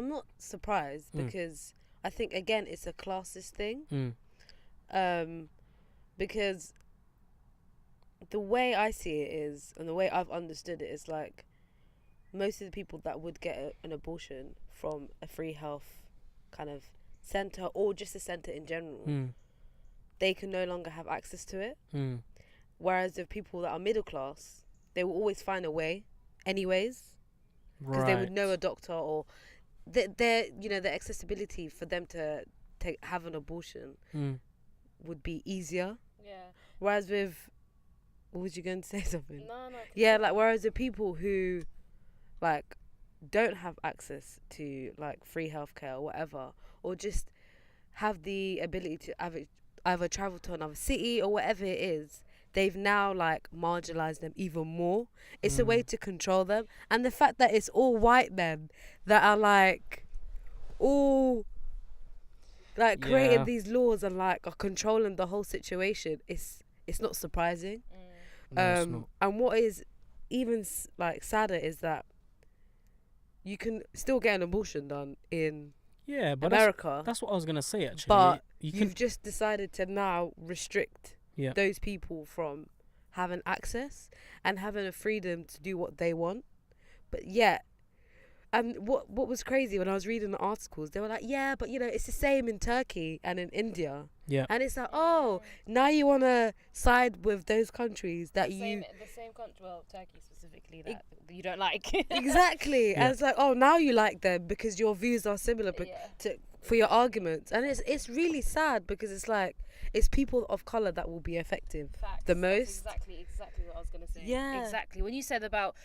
not surprised because I think again it's a classist thing. Because the way I see it is, and the way I've understood it is, like, most of the people that would get an abortion from a free health kind of center or just a center in general, they can no longer have access to it. Whereas the people that are middle class, they will always find a way anyways, because they would know a doctor, or their accessibility for them to have an abortion would be easier. Yeah. Whereas with, what was you going to say, something? No. Yeah, like, whereas the people who, like, don't have access to, like, free healthcare or whatever, or just have the ability to either travel to another city or whatever it is, they've now, like, marginalised them even more. It's a way to control them. And the fact that it's all white men that are, like, all, like, creating these laws and, like, are controlling the whole situation, it's not surprising. No, it's not. And what is even, like, sadder is that you can still get an abortion done in but America, that's what I was gonna say, actually. but you you've just decided to now restrict Yeah. those people from having access and having a freedom to do what they want. But yet, and what was crazy when I was reading the articles, they were like, yeah, but, you know, it's the same in Turkey and in India. Yeah. And it's like, oh, now you want to side with those countries that the you... same country, well, Turkey specifically, that you don't like. Exactly. Yeah. And it's like, oh, now you like them because your views are similar for your arguments. And it's really sad because it's like, it's people of colour that will be affected Facts. the That's most. exactly what I was gonna say. Yeah. Exactly. When you said about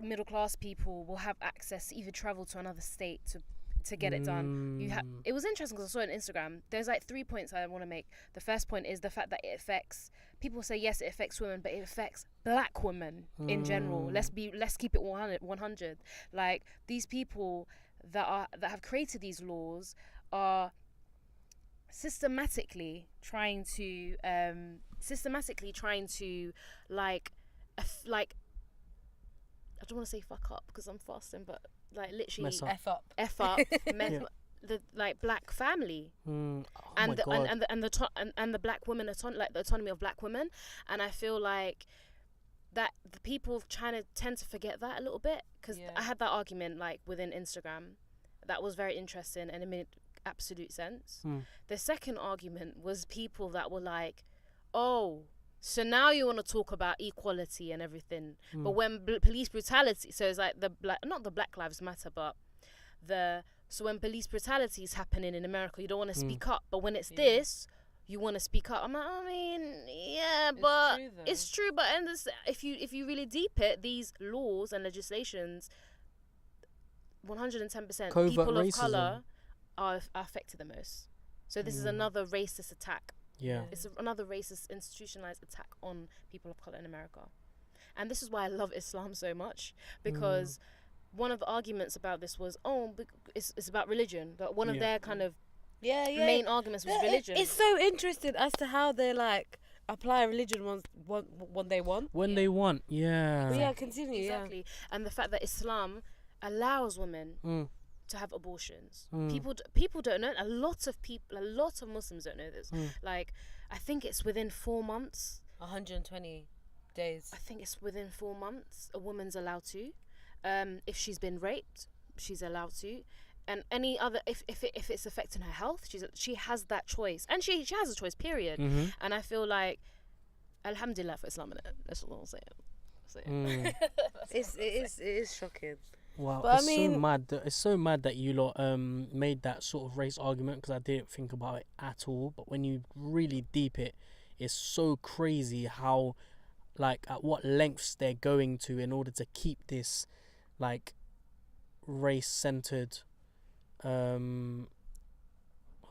middle class people will have access to either travel to another state to get it done. It was interesting because I saw it on Instagram. There's like 3 points I want to make. The first point is the fact that it affects, people say yes, it affects women, but it affects black women in general. Let's keep it 100. Like, these people that have created these laws are systematically trying to like I don't want to say fuck up because I'm fasting, but like literally F up Yeah. the like black family Oh and my the God. and the black women like the autonomy of black women. And I feel like that the people tend to forget that a little bit, because I had that argument like within Instagram that was very interesting and it made absolute sense. The second argument was people that were like, oh, so now you want to talk about equality and everything, but when police brutality, so it's like not the Black Lives Matter, but so when police brutality is happening in America, you don't want to speak up, but when it's this, you want to speak up. I'm like, I mean, yeah, but it's true. But if you really deep it, these laws and legislations, 110%, Covert people of racism. color are affected the most. So this is another racist attack. Yeah. It's another racist institutionalized attack on people of color in America. And this is why I love Islam so much, because one of the arguments about this was, it's about religion. But one of their kind of main arguments was religion. It's so interesting as to how they like apply religion when they want. When they want, yeah. But yeah, continue. Exactly. And the fact that Islam allows women to have abortions. People don't know. A lot of Muslims don't know this. Like, I think it's within 4 months. 120 days. I think it's within 4 months a woman's allowed to. If she's been raped, she's allowed to. And any other, if it's affecting her health, she has that choice. And she has a choice, period. And I feel like, alhamdulillah for Islam, that's all I'm saying. It is shocking. Wow, But it's so mad. It's so mad that you lot made that sort of race argument, because I didn't think about it at all. But when you really deep it, it's so crazy how, like, at what lengths they're going to in order to keep this, like, race-centered. I don't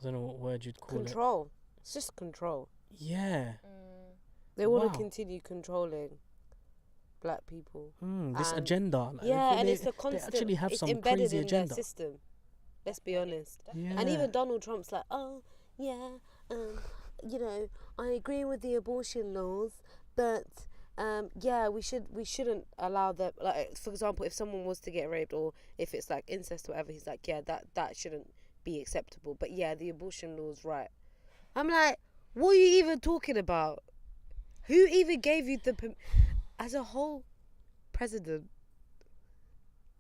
know what word you'd call it. Control. It's just control. Yeah. They want Wow. to continue controlling black people. This And- agenda. Like, And they, it's a constant. They actually have it's some embedded crazy in agenda. their system. Let's be honest. Yeah. And even Donald Trump's like, oh yeah, I agree with the abortion laws, but we shouldn't allow that. Like, for example, if someone was to get raped, or if it's like incest or whatever, he's like, yeah, that shouldn't be acceptable. But yeah, the abortion law's right. I'm like, what are you even talking about? Who even gave you as a whole president?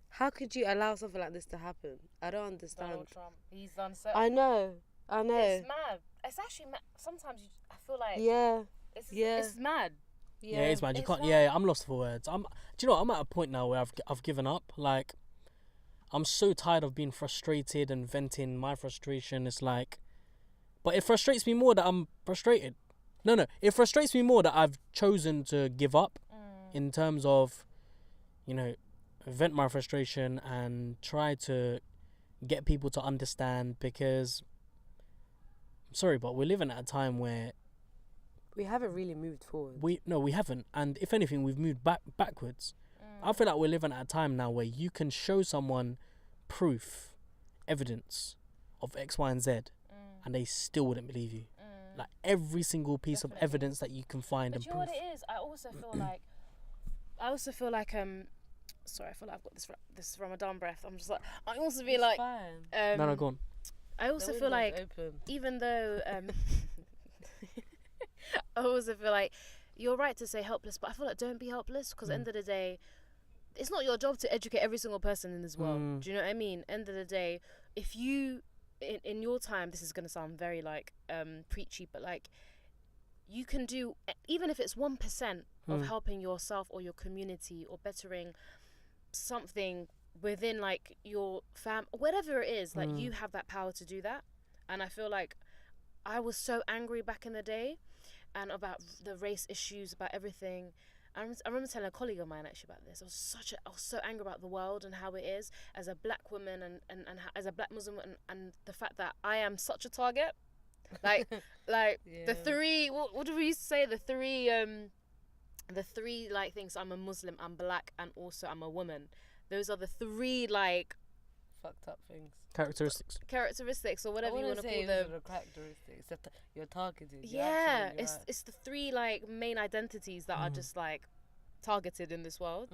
How could you allow something like this to happen? I don't understand. Donald Trump, he's done so. I know. It's mad. It's actually mad. Sometimes I feel like it's mad. Yeah, it's mad. You It's can't. mad. Yeah, I'm lost for words. Do you know what? I'm at a point now where I've given up. Like, I'm so tired of being frustrated and venting my frustration. It's like, but it frustrates me more that I'm frustrated. No, it frustrates me more that I've chosen to give up, in terms of, vent my frustration and try to get people to understand, because I'm sorry, but we're living at a time where We haven't really moved forward. we haven't, and if anything, we've moved backwards. I feel like we're living at a time now where you can show someone proof, evidence of X, Y, and Z, and they still wouldn't believe you. Like, every single piece of evidence that you can find But and you know proof. what it is? I also feel like sorry, I feel like I've got this Ramadan breath. I'm just like, I also feel like No, go on. I also feel like, even though I also feel like you're right to say helpless, but I feel like don't be helpless, because at the end of the day, it's not your job to educate every single person in this world. Do you know what I mean? End of the day, if you in your time, this is going to sound very like preachy, but like, you can do, even if it's 1% of helping yourself or your community, or bettering something within like your whatever it is, like, you have that power to do that. And I feel like I was so angry back in the day, and about the race issues, about everything. I remember telling a colleague of mine actually about this. I was so angry about the world and how it is as a black woman, and as a black Muslim, and the fact that I am such a target. Like Yeah. the three, what do we used to say? The three the three like things. I'm a Muslim, I'm black, and also I'm a woman. Those are the three like Fucked up things. characteristics. or whatever you want to call them. Those are the characteristics. You're targeted. Yeah, it's the three like main identities that are just like targeted in this world.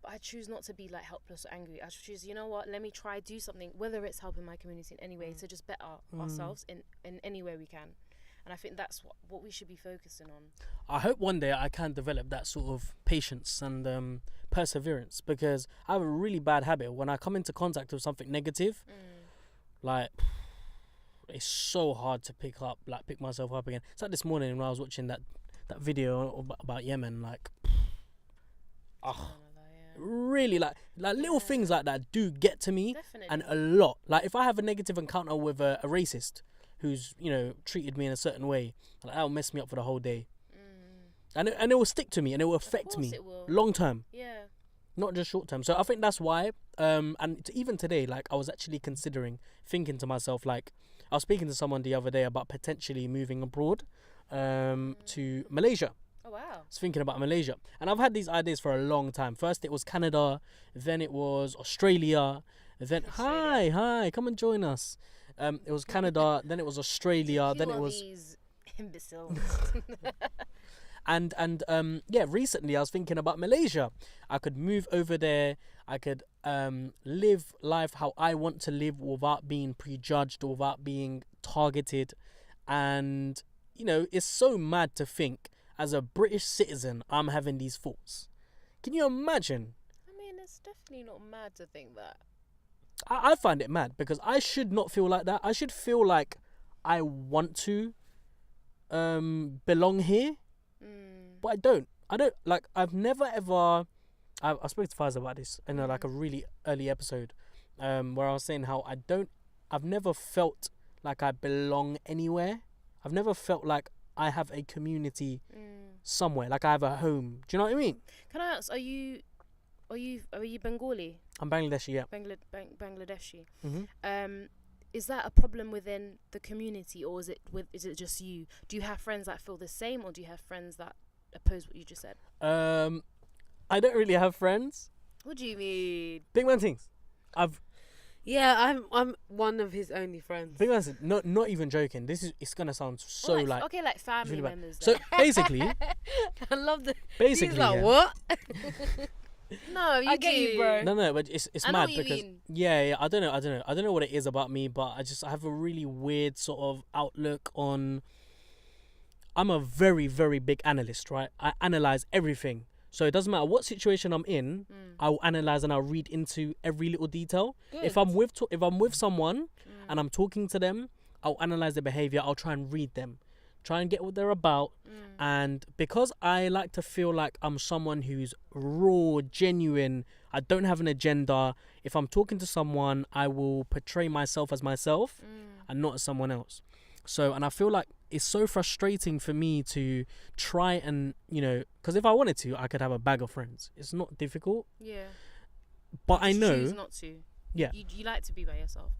But I choose not to be like helpless or angry. I choose, you know what, let me try do something, whether it's helping my community in any way, to just better ourselves in any way we can. And I think that's what we should be focusing on. I hope one day I can develop that sort of patience and perseverance, because I have a really bad habit when I come into contact with something negative. Like, it's so hard to pick myself up again. It's like this morning when I was watching that video about Yemen, like, really, like little things like that do get to me. Definitely. And a lot. Like, if I have a negative encounter with a racist who's, you know, treated me in a certain way, like, that'll mess me up for the whole day. And it will stick to me, and it will affect me long term. Yeah. Not just short term. So I think that's why. Even today, like, I was actually thinking to myself, like, I was speaking to someone the other day about potentially moving abroad to Malaysia. Oh, wow. I was thinking about Malaysia. And I've had these ideas for a long time. First it was Canada, then it was Australia, then hi, come and join us. It was Canada, then it was Australia, then it was these imbeciles. and recently I was thinking about Malaysia. I could move over there. I could live life how I want to live without being prejudged or without being targeted. And, you know, it's so mad to think, as a British citizen, I'm having these thoughts. Can you imagine? I mean, it's definitely not mad to think that. I find it mad, because I should not feel like that. I should feel like I want to belong here, but I don't. Like, I've never ever... I spoke to Faz about this in like a really early episode, where I was saying how I've never felt like I belong anywhere. I've never felt like I have a community somewhere, like I have a home. Do you know what I mean? Can I ask, are you Bengali? I'm Bangladeshi, yeah. Bangladeshi. Mm-hmm. Is that a problem within the community, or is it just you? Do you have friends that feel the same, or do you have friends that oppose what you just said? I don't really have friends. What do you mean? Big man things. Yeah, I'm one of his only friends. Big man things. Not even joking. It's gonna sound so like family really members. So basically, I love the. basically, He's like, yeah. what? No, you I get you, bro. No, but it's I know mad what you because mean. yeah, I don't know what it is about me, but I have a really weird sort of outlook on. I'm a very, very big analyst, right? I analyze everything, so it doesn't matter what situation I'm in. I will analyze and I'll read into every little detail. Good. If I'm with someone and I'm talking to them, I'll analyze their behavior. I'll try and read them, try and get what they're about. And because I like to feel like I'm someone who's raw, genuine, I don't have an agenda. If I'm talking to someone, I will portray myself as myself and not as someone else. So, and I feel like it's so frustrating for me to try and, you know, because if I wanted to, I could have a bag of friends. It's not difficult. Yeah. But I know. Choose not to. Yeah. You like to be by yourself.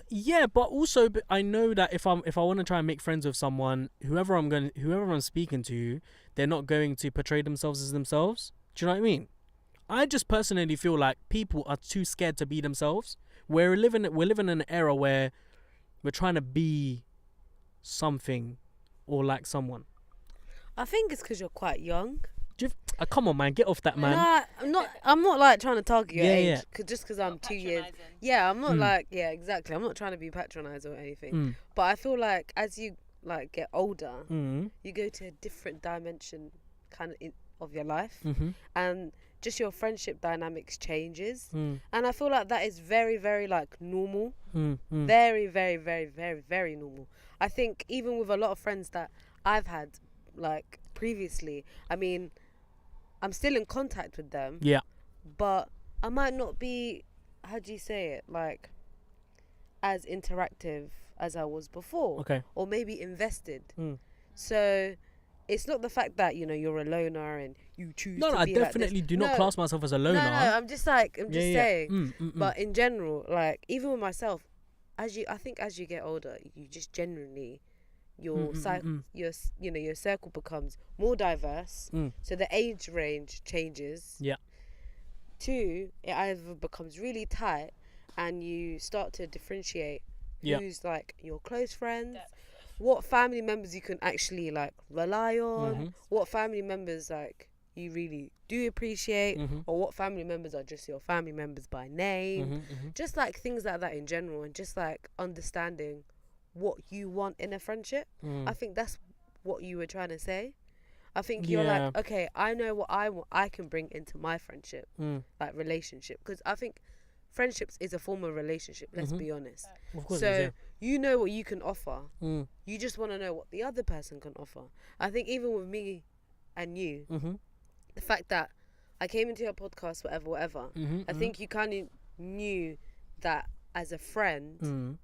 Yeah, but also I know that if I want to try and make friends with someone, whoever I'm speaking to, they're not going to portray themselves as themselves. Do you know what I mean? I just personally feel like people are too scared to be themselves. We're living in an era where we're trying to be something or like someone. I think it's because you're quite young. Come on, man, get off that, man. Nah, I'm not like trying to target your age. Yeah. Just because I'm Not 2 years. patronising. Yeah, I'm not like, yeah, exactly. I'm not trying to be patronising or anything. But I feel like as you like get older, you go to a different dimension kind of of your life, and just your friendship dynamics changes. And I feel like that is very, very like normal. Very, very, very, very, very normal. I think even with a lot of friends that I've had like previously, I mean, I'm still in contact with them. Yeah. But I might not be, how do you say it, like as interactive as I was before. Okay. Or maybe invested. So it's not the fact that, you know, you're a loner and you choose to be I definitely do not class myself as a loner. No, I'm just saying. Yeah. But in general, like even with myself, I think as you get older, you just genuinely your your circle becomes more diverse. So the age range changes. Yeah. 2, it either becomes really tight, and you start to differentiate who's like your close friends, what family members you can actually like rely on, what family members like you really do appreciate, or what family members are just your family members by name. Just like things like that in general, and just like understanding what you want in a friendship. I think that's what you were trying to say. I think you're like, okay, I know what I can bring into my friendship, like relationship, because I think friendships is a form of relationship, let's be honest. Of course. So you know what you can offer. You just want to know what the other person can offer. I think even with me and you, the fact that I came into your podcast, whatever, I think you kind of knew that as a friend,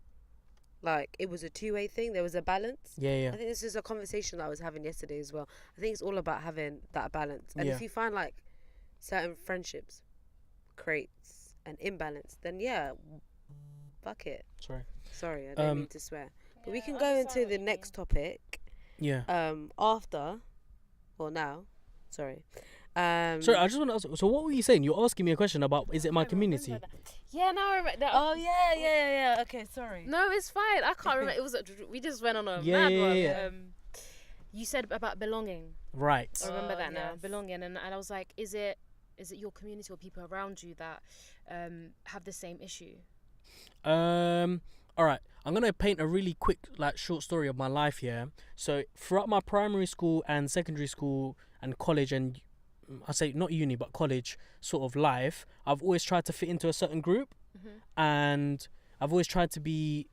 like it was a two-way thing. There was a balance. I think this is a conversation that I was having yesterday as well. I think it's all about having that balance. And if you find like certain friendships creates an imbalance, then fuck it. Sorry, I don't mean to swear. But we can go into the next topic. After or now. Sorry. Sorry, I just want to ask. So, what were you saying? You're asking me a question about is it my community? Yeah, now I remember. Oh yeah. Okay, sorry. No, it's fine. I can't remember. It was we just went on a mad one. You said about belonging. Right. I remember that now. Yes. Belonging, and I was like, is it your community or people around you that have the same issue? All right. I'm gonna paint a really quick, like, short story of my life here. So throughout my primary school and secondary school and college, and I say not uni but college sort of life, I've always tried to fit into a certain group, and I've always tried to be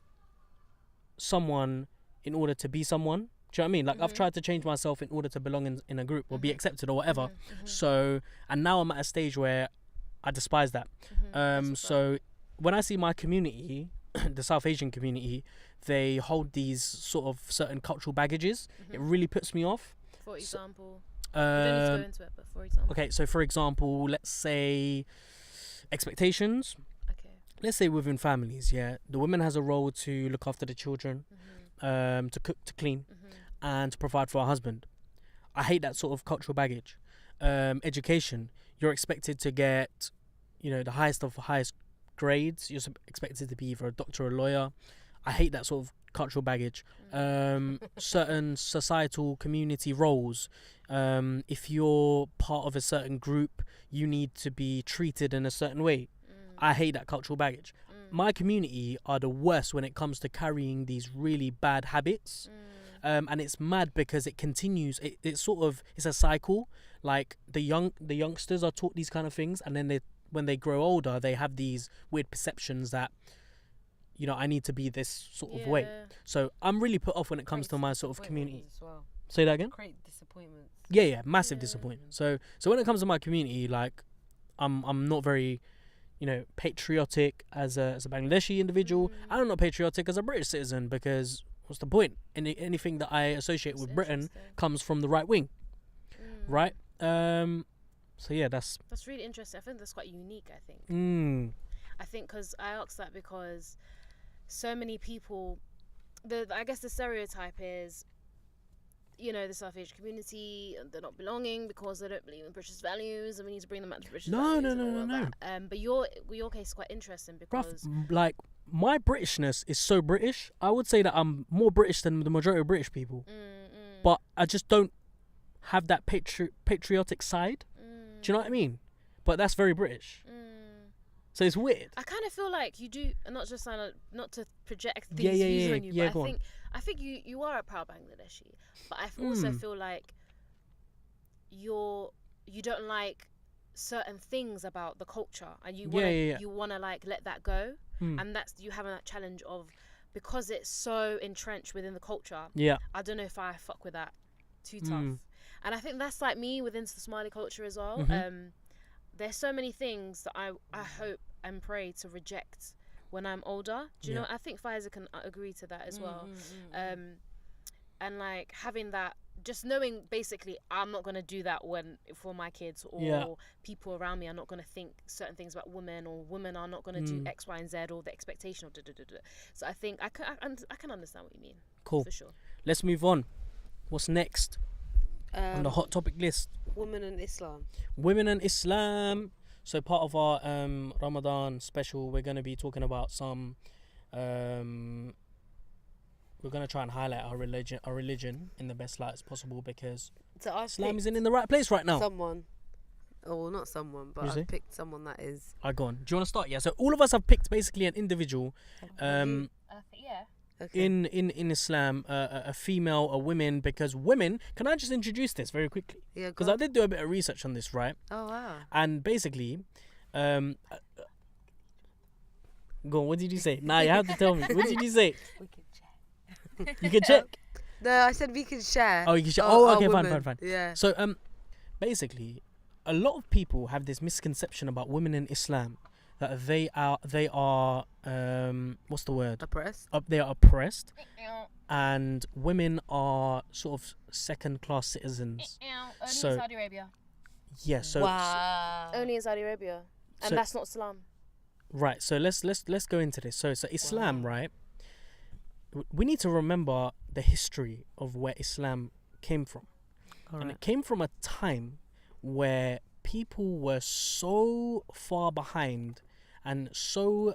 someone in order to be someone. Do you know what I mean? Like I've tried to change myself in order to belong in a group or be accepted or whatever. So, and now I'm at a stage where I despise that. So when I see my community, the South Asian community, they hold these sort of certain cultural baggages. It really puts me off. For example, you don't need to go into it, but for example. Okay, so for example, let's say expectations. Okay. Let's say within families, the woman has a role to look after the children, to cook, to clean, and to provide for her husband. I hate that sort of cultural baggage. Education, you're expected to get, the highest of highest grades. You're expected to be either a doctor or a lawyer. I hate that sort of cultural baggage. Certain societal community roles. If you're part of a certain group, you need to be treated in a certain way. I hate that cultural baggage. My community are the worst when it comes to carrying these really bad habits. And it's mad because it continues. It's a cycle. Like the youngsters are taught these kind of things, and then when they grow older, they have these weird perceptions that, I need to be this sort of way. So I'm really put off when it comes to my sort of community. As well. Say that again? Create disappointments. Yeah, massive disappointment. So when it comes to my community, like, I'm not very, patriotic as a Bangladeshi individual. I'm not patriotic as a British citizen, because what's the point? Anything that I associate with Britain comes from the right wing, right? So yeah, that's really interesting. I think that's quite unique. I think. I think because I asked that because so many people, I guess the stereotype is, the South Asian community, they're not belonging because they don't believe in British values, and we need to bring them out to British values. No. But your case is quite interesting because, bruv, like, my Britishness is so British. I would say that I'm more British than the majority of British people, but I just don't have that patriotic side. Do you know what I mean? But that's very British. So it's weird. I kind of feel like you do, and not to project these views on you, but I think you are a proud Bangladeshi. But I also feel like you don't like certain things about the culture, and you want to like let that go, and that's you having that challenge of, because it's so entrenched within the culture. I don't know if I fuck with that too tough. And I think that's like me within the Somali culture as well. There's so many things that I hope and pray to reject when I'm older. Do you know? I think Pfizer can agree to that as well. and like having that, just knowing basically I'm not gonna do that for my kids, or Yeah. people around me are not gonna think certain things about women, or women are not gonna do X, Y, and Z, or the expectation of So I think I can understand what you mean. Cool. For sure. Let's move on. What's next on the hot topic list? Women in Islam. Women and Islam. So part of our Ramadan special, we're going to be talking about some. We're going to try and highlight our religion in the best light as possible, because So I've Islam picked isn't in the right place right now. someone. Oh, well, not someone, but You see? I've picked someone that is. Go on. Do you want to start? Yeah. So all of us have picked basically an individual. Yeah. Okay. In Islam, a female, a women, because women. Can I just introduce this very quickly? Yeah. Because I did do a bit of research on this, right? Oh wow. And basically, go on. What did you say? Nah, you have to tell me. What did you say? We can check. You can check. No, I said we can share. Oh, you can share. Our- Oh, our okay, women. fine. Yeah. So basically, a lot of people have this misconception about women in Islam, that they are what's the word? Oppressed. They are oppressed, and women are sort of second-class citizens. Only So- in Saudi Arabia. Yeah. So wow. Only in Saudi Arabia, and So- that's not Islam. right. So let's go into this. So Islam, right? We need to remember the history of where Islam came from. All And right. it came from a time where people were so far behind and so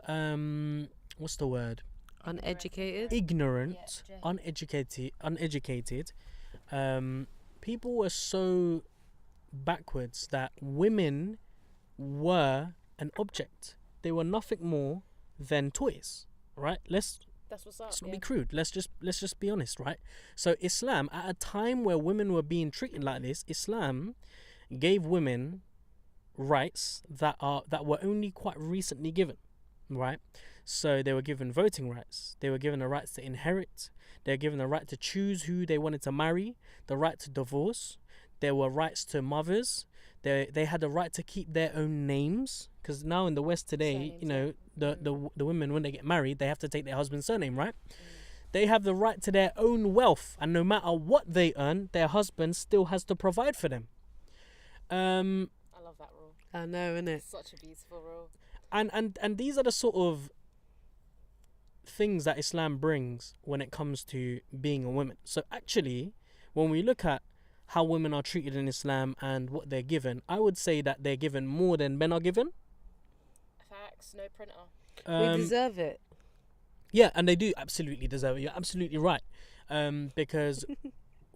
what's the word? Uneducated. Ignorant, Yeah, uneducated. People were so backwards that women were an object. They were nothing more than toys, right? Let's That's what's up. not be crude. Let's just be honest, right? So Islam, at a time where women were being treated like this, Islam gave women rights that were only quite recently given, right? So they were given voting rights. They were given the rights to inherit. They were given the right to choose who they wanted to marry, the right to divorce. There were rights to mothers. They had the right to keep their own names, because now in the West today, Surnames, the women, when they get married, they have to take their husband's surname, right? They have the right to their own wealth, and no matter what they earn, their husband still has to provide for them. I love that rule. I know, innit? It's such a beautiful rule. And these are the sort of things that Islam brings when it comes to being a woman. So actually, when we look at how women are treated in Islam and what they're given, I would say that they're given more than men are given. Facts, no printer. We deserve it. Yeah, and they do absolutely deserve it. You're absolutely right. Because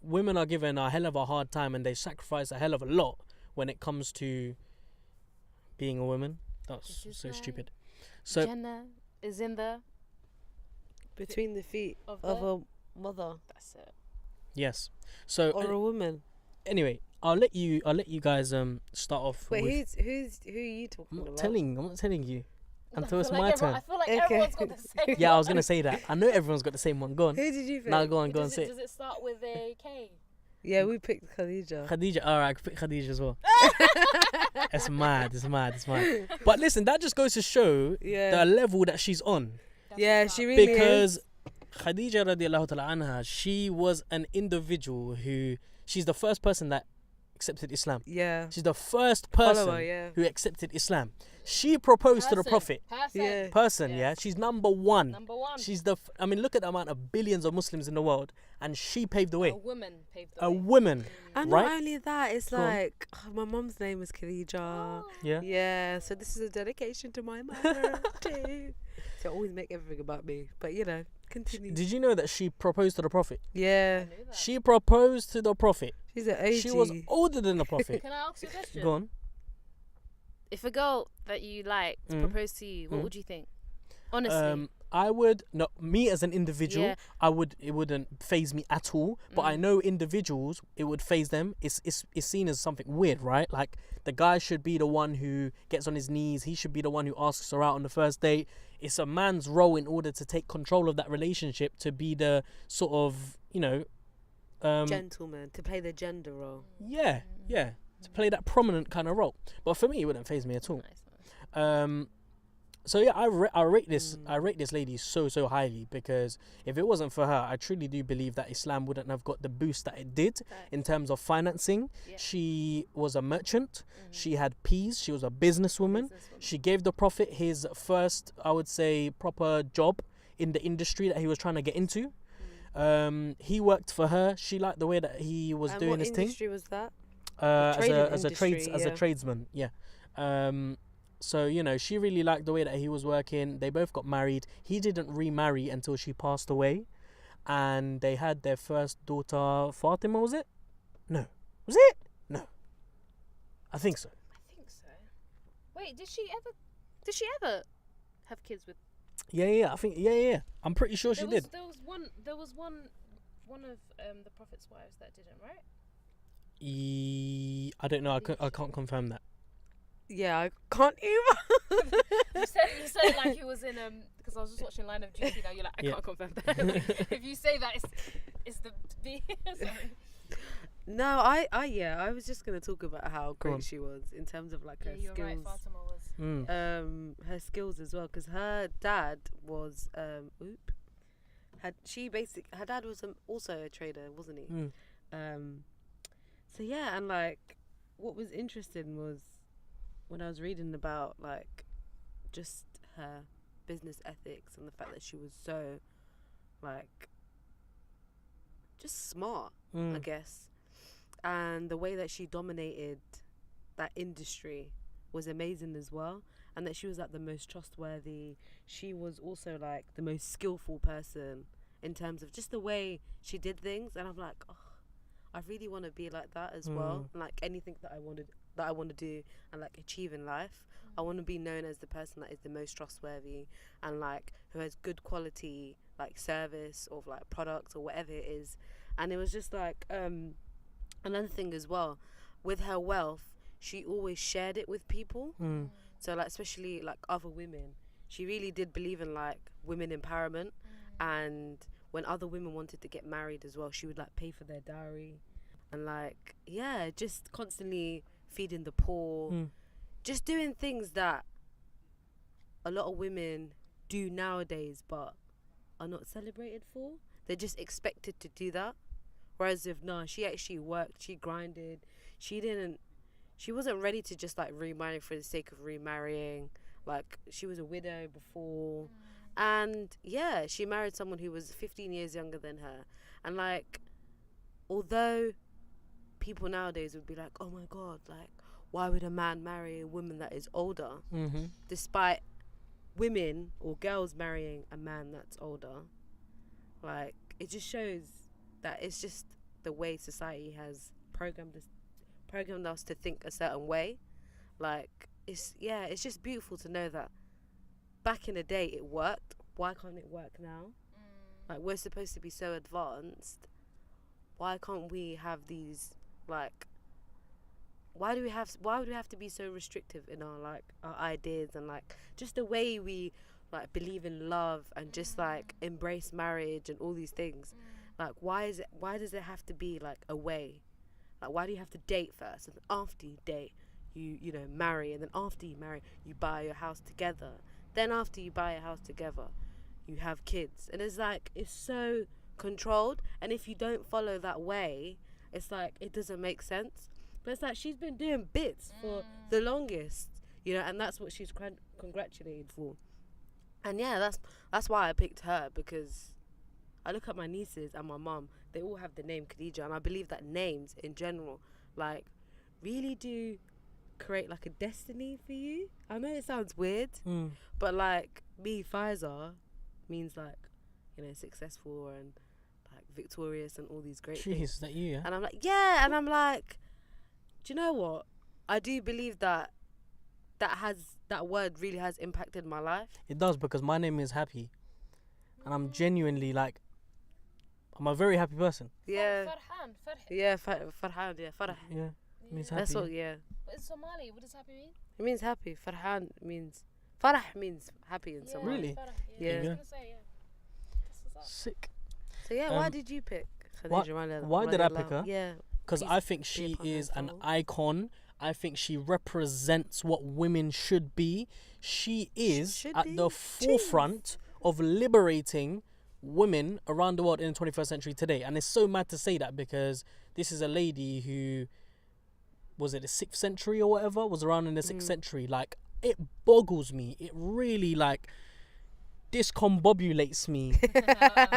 women are given a hell of a hard time, and they sacrifice a hell of a lot when it comes to being a woman. That's This is so right. stupid. So Jannah is in the Between the feet of of the. a mother That's it. yes. So or a woman. anyway, I'll let you guys start off. Wait, with, who are you talking I'm not about? telling you I until it's feel my like turn. I feel like Okay. everyone's got the same. Yeah, I was gonna say that. I know everyone's got the same one. Go on. Who did you pick? Now go on, Does say it. does it start with a K? Yeah, we picked Khadija. Khadija. All right, I could pick Khadija as well. It's mad. But listen, that just goes to show Yeah. the level that she's on. That's Yeah, what's she up. really Because is. Khadija radiallahu ta'ala anha, she was an individual she's the first person that accepted Islam. Yeah. She's the first person Follower, yeah. who accepted Islam. She proposed to the Prophet. Person. Yeah. Yeah. She's number one. Number one. She's I mean, look at the amount of billions of Muslims in the world, and she paved the way. A woman paved the A way. woman, And right? not only that, it's Go on. like my mum's name is Khadija. Yeah. Yeah, so this is a dedication to my mother too. So I always make everything about me, but continue. Did you know that she proposed to the Prophet? I Yeah, knew that. She proposed to the Prophet. she's an OG. She was older than the Prophet. Can I ask you a question? Go on. If a girl that you like proposed to you, what would you think? Honestly. I would me as an individual. Yeah. It wouldn't phase me at all. But I know individuals, it would phase them. It's seen as something weird, right? Like the guy should be the one who gets on his knees. He should be the one who asks her out on the first date. It's a man's role in order to take control of that relationship, to be the sort of Gentleman to play the gender role. yeah, to play that prominent kind of role. But for me, it wouldn't phase me at all. Nice. So yeah, I rate this lady so highly, because if it wasn't for her, I truly do believe that Islam wouldn't have got the boost that it did in terms of financing. Yeah. She was a merchant. She had peas. She was a businesswoman. She gave the Prophet his first, I would say, proper job in the industry that he was trying to get into. He worked for her. She liked the way that he was And doing what his thing. industry was that? As Trading a industry, tradesman, yeah. So you know, she really liked the way that he was working. They both got married. He didn't remarry until she passed away, and they had their first daughter, Fatima. Was it? No. Was it? No. I think so. I think so. Wait, did she ever have kids with? Yeah. I think yeah. I'm pretty sure she did. There was one of the Prophet's wives that didn't, right? I don't know. I can't confirm that. Yeah, I can't even. You said like he was in because I was just watching Line of Duty. Now you're like, I can't confirm that. Like, if you say that, it's the sorry. No, I was just gonna talk about how Go on. great she was in terms of like her You're skills. right. Fatima was. Her skills as well, because her dad was her dad was also a trader, wasn't he? So yeah, and like what was interesting was when I was reading about like just her business ethics and the fact that she was so like just smart, I guess, and the way that she dominated that industry was amazing as well, and that she was like the most trustworthy. She was also like the most skillful person in terms of just the way she did things, and I'm like, oh, I really want to be like that as well. And like anything that I want to do and like achieve in life, I want to be known as the person that is the most trustworthy and like who has good quality like service or like products or whatever it is. And it was just like another thing as well, with her wealth, she always shared it with people. So like especially like other women, she really did believe in like women empowerment. And when other women wanted to get married as well, she would like pay for their dowry, and like just constantly feeding the poor, just doing things that a lot of women do nowadays but are not celebrated for. They're just expected to do that, whereas if she actually worked, she grinded, she wasn't ready to just like remarry for the sake of remarrying. Like she was a widow before. And yeah, she married someone who was 15 years younger than her. And like, although people nowadays would be like, oh my God, like, why would a man marry a woman that is older? Despite women or girls marrying a man that's older. Like, it just shows that it's just the way society has programmed us to think a certain way. Like, it's just beautiful to know that back in the day it worked. Why can't it work now? Like, we're supposed to be so advanced. Why can't we have these like why do we have to be so restrictive in our like our ideas and like just the way we like believe in love and just like embrace marriage and all these things? Like why does it have to be like a way? Like why do you have to date first, and then after you date you know marry, and then after you marry you buy your house together, then after you buy a house together you have kids? And it's like it's so controlled, and if you don't follow that way, it's like it doesn't make sense. But it's like she's been doing bits for the longest, you know, and that's what she's congratulated for. And yeah, that's why I picked her, because I look at my nieces and my mum, they all have the name Khadija, and I believe that names in general like really do create like a destiny for you. I know it sounds weird, but like me, Faiza means like, you know, successful and like victorious and all these great things. Jeez, that you, yeah? And I'm like, yeah, and I'm like, do you know what? I do believe that word really has impacted my life. It does, because my name is Happy, and I'm genuinely like, I'm a very happy person. Yeah. Farhan. Yeah, Farhan, yeah, Farah. Yeah, it means happy. That's all, yeah. But in Somali, what does happy mean? It means happy. Farhan means, Farah means happy in Somali. Really? Farah, Yeah. I was gonna say, That's what's up. Sick. So yeah, why did you pick Khadija? Why did I pick her? Yeah. Because Please I think be she upon her is an soul. icon I think she represents what women should be. She is Should at be. the forefront of liberating women around the world in the 21st century today. And it's so mad to say that, because this is a lady who, was it the 6th century or whatever, was around in the 6th century. Like, it boggles me. It really, like, discombobulates me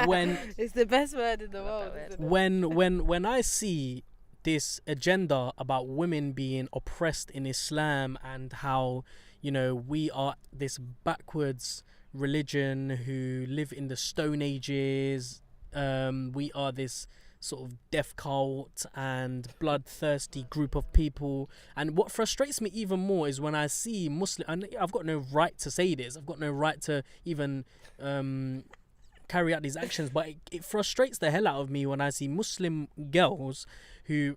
when It's the best word in the world. Isn't it? when I see this agenda about women being oppressed in Islam, and how, you know, we are this backwards religion who live in the Stone Ages, we are this sort of death cult and bloodthirsty group of people. And what frustrates me even more is when I see Muslim, and I've got no right to say this, I've got no right to even carry out these actions, but it frustrates the hell out of me when I see Muslim girls who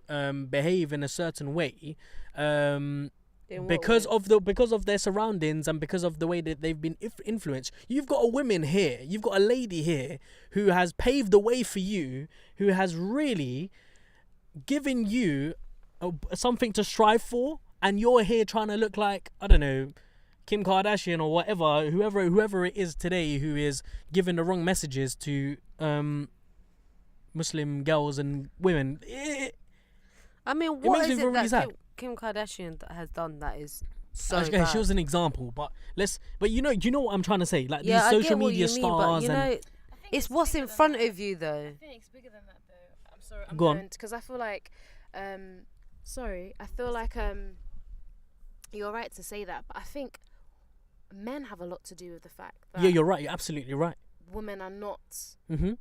behave in a certain way, In what because way? of their surroundings and because of the way that they've been influenced. You've got a woman here, you've got a lady here who has paved the way for you, who has really given you something to strive for, and you're here trying to look like, I don't know, Kim Kardashian or whatever, whoever it is today who is giving the wrong messages to Muslim girls and women. I mean, what makes is me it really that sad. Kim Kardashian has done that is so Okay, bad? she was an example, but you know what I'm trying to say, like Yeah, these I social get what media you mean, but stars you and know, I think it's what's bigger in than front that. of you, though. I think it's bigger than that, though. I'm sorry. I'm Go on. going because I feel like, sorry, I feel like you're right to say that, but I think men have a lot to do with the fact that yeah, you're right, you're absolutely right. women are not Mm-hmm.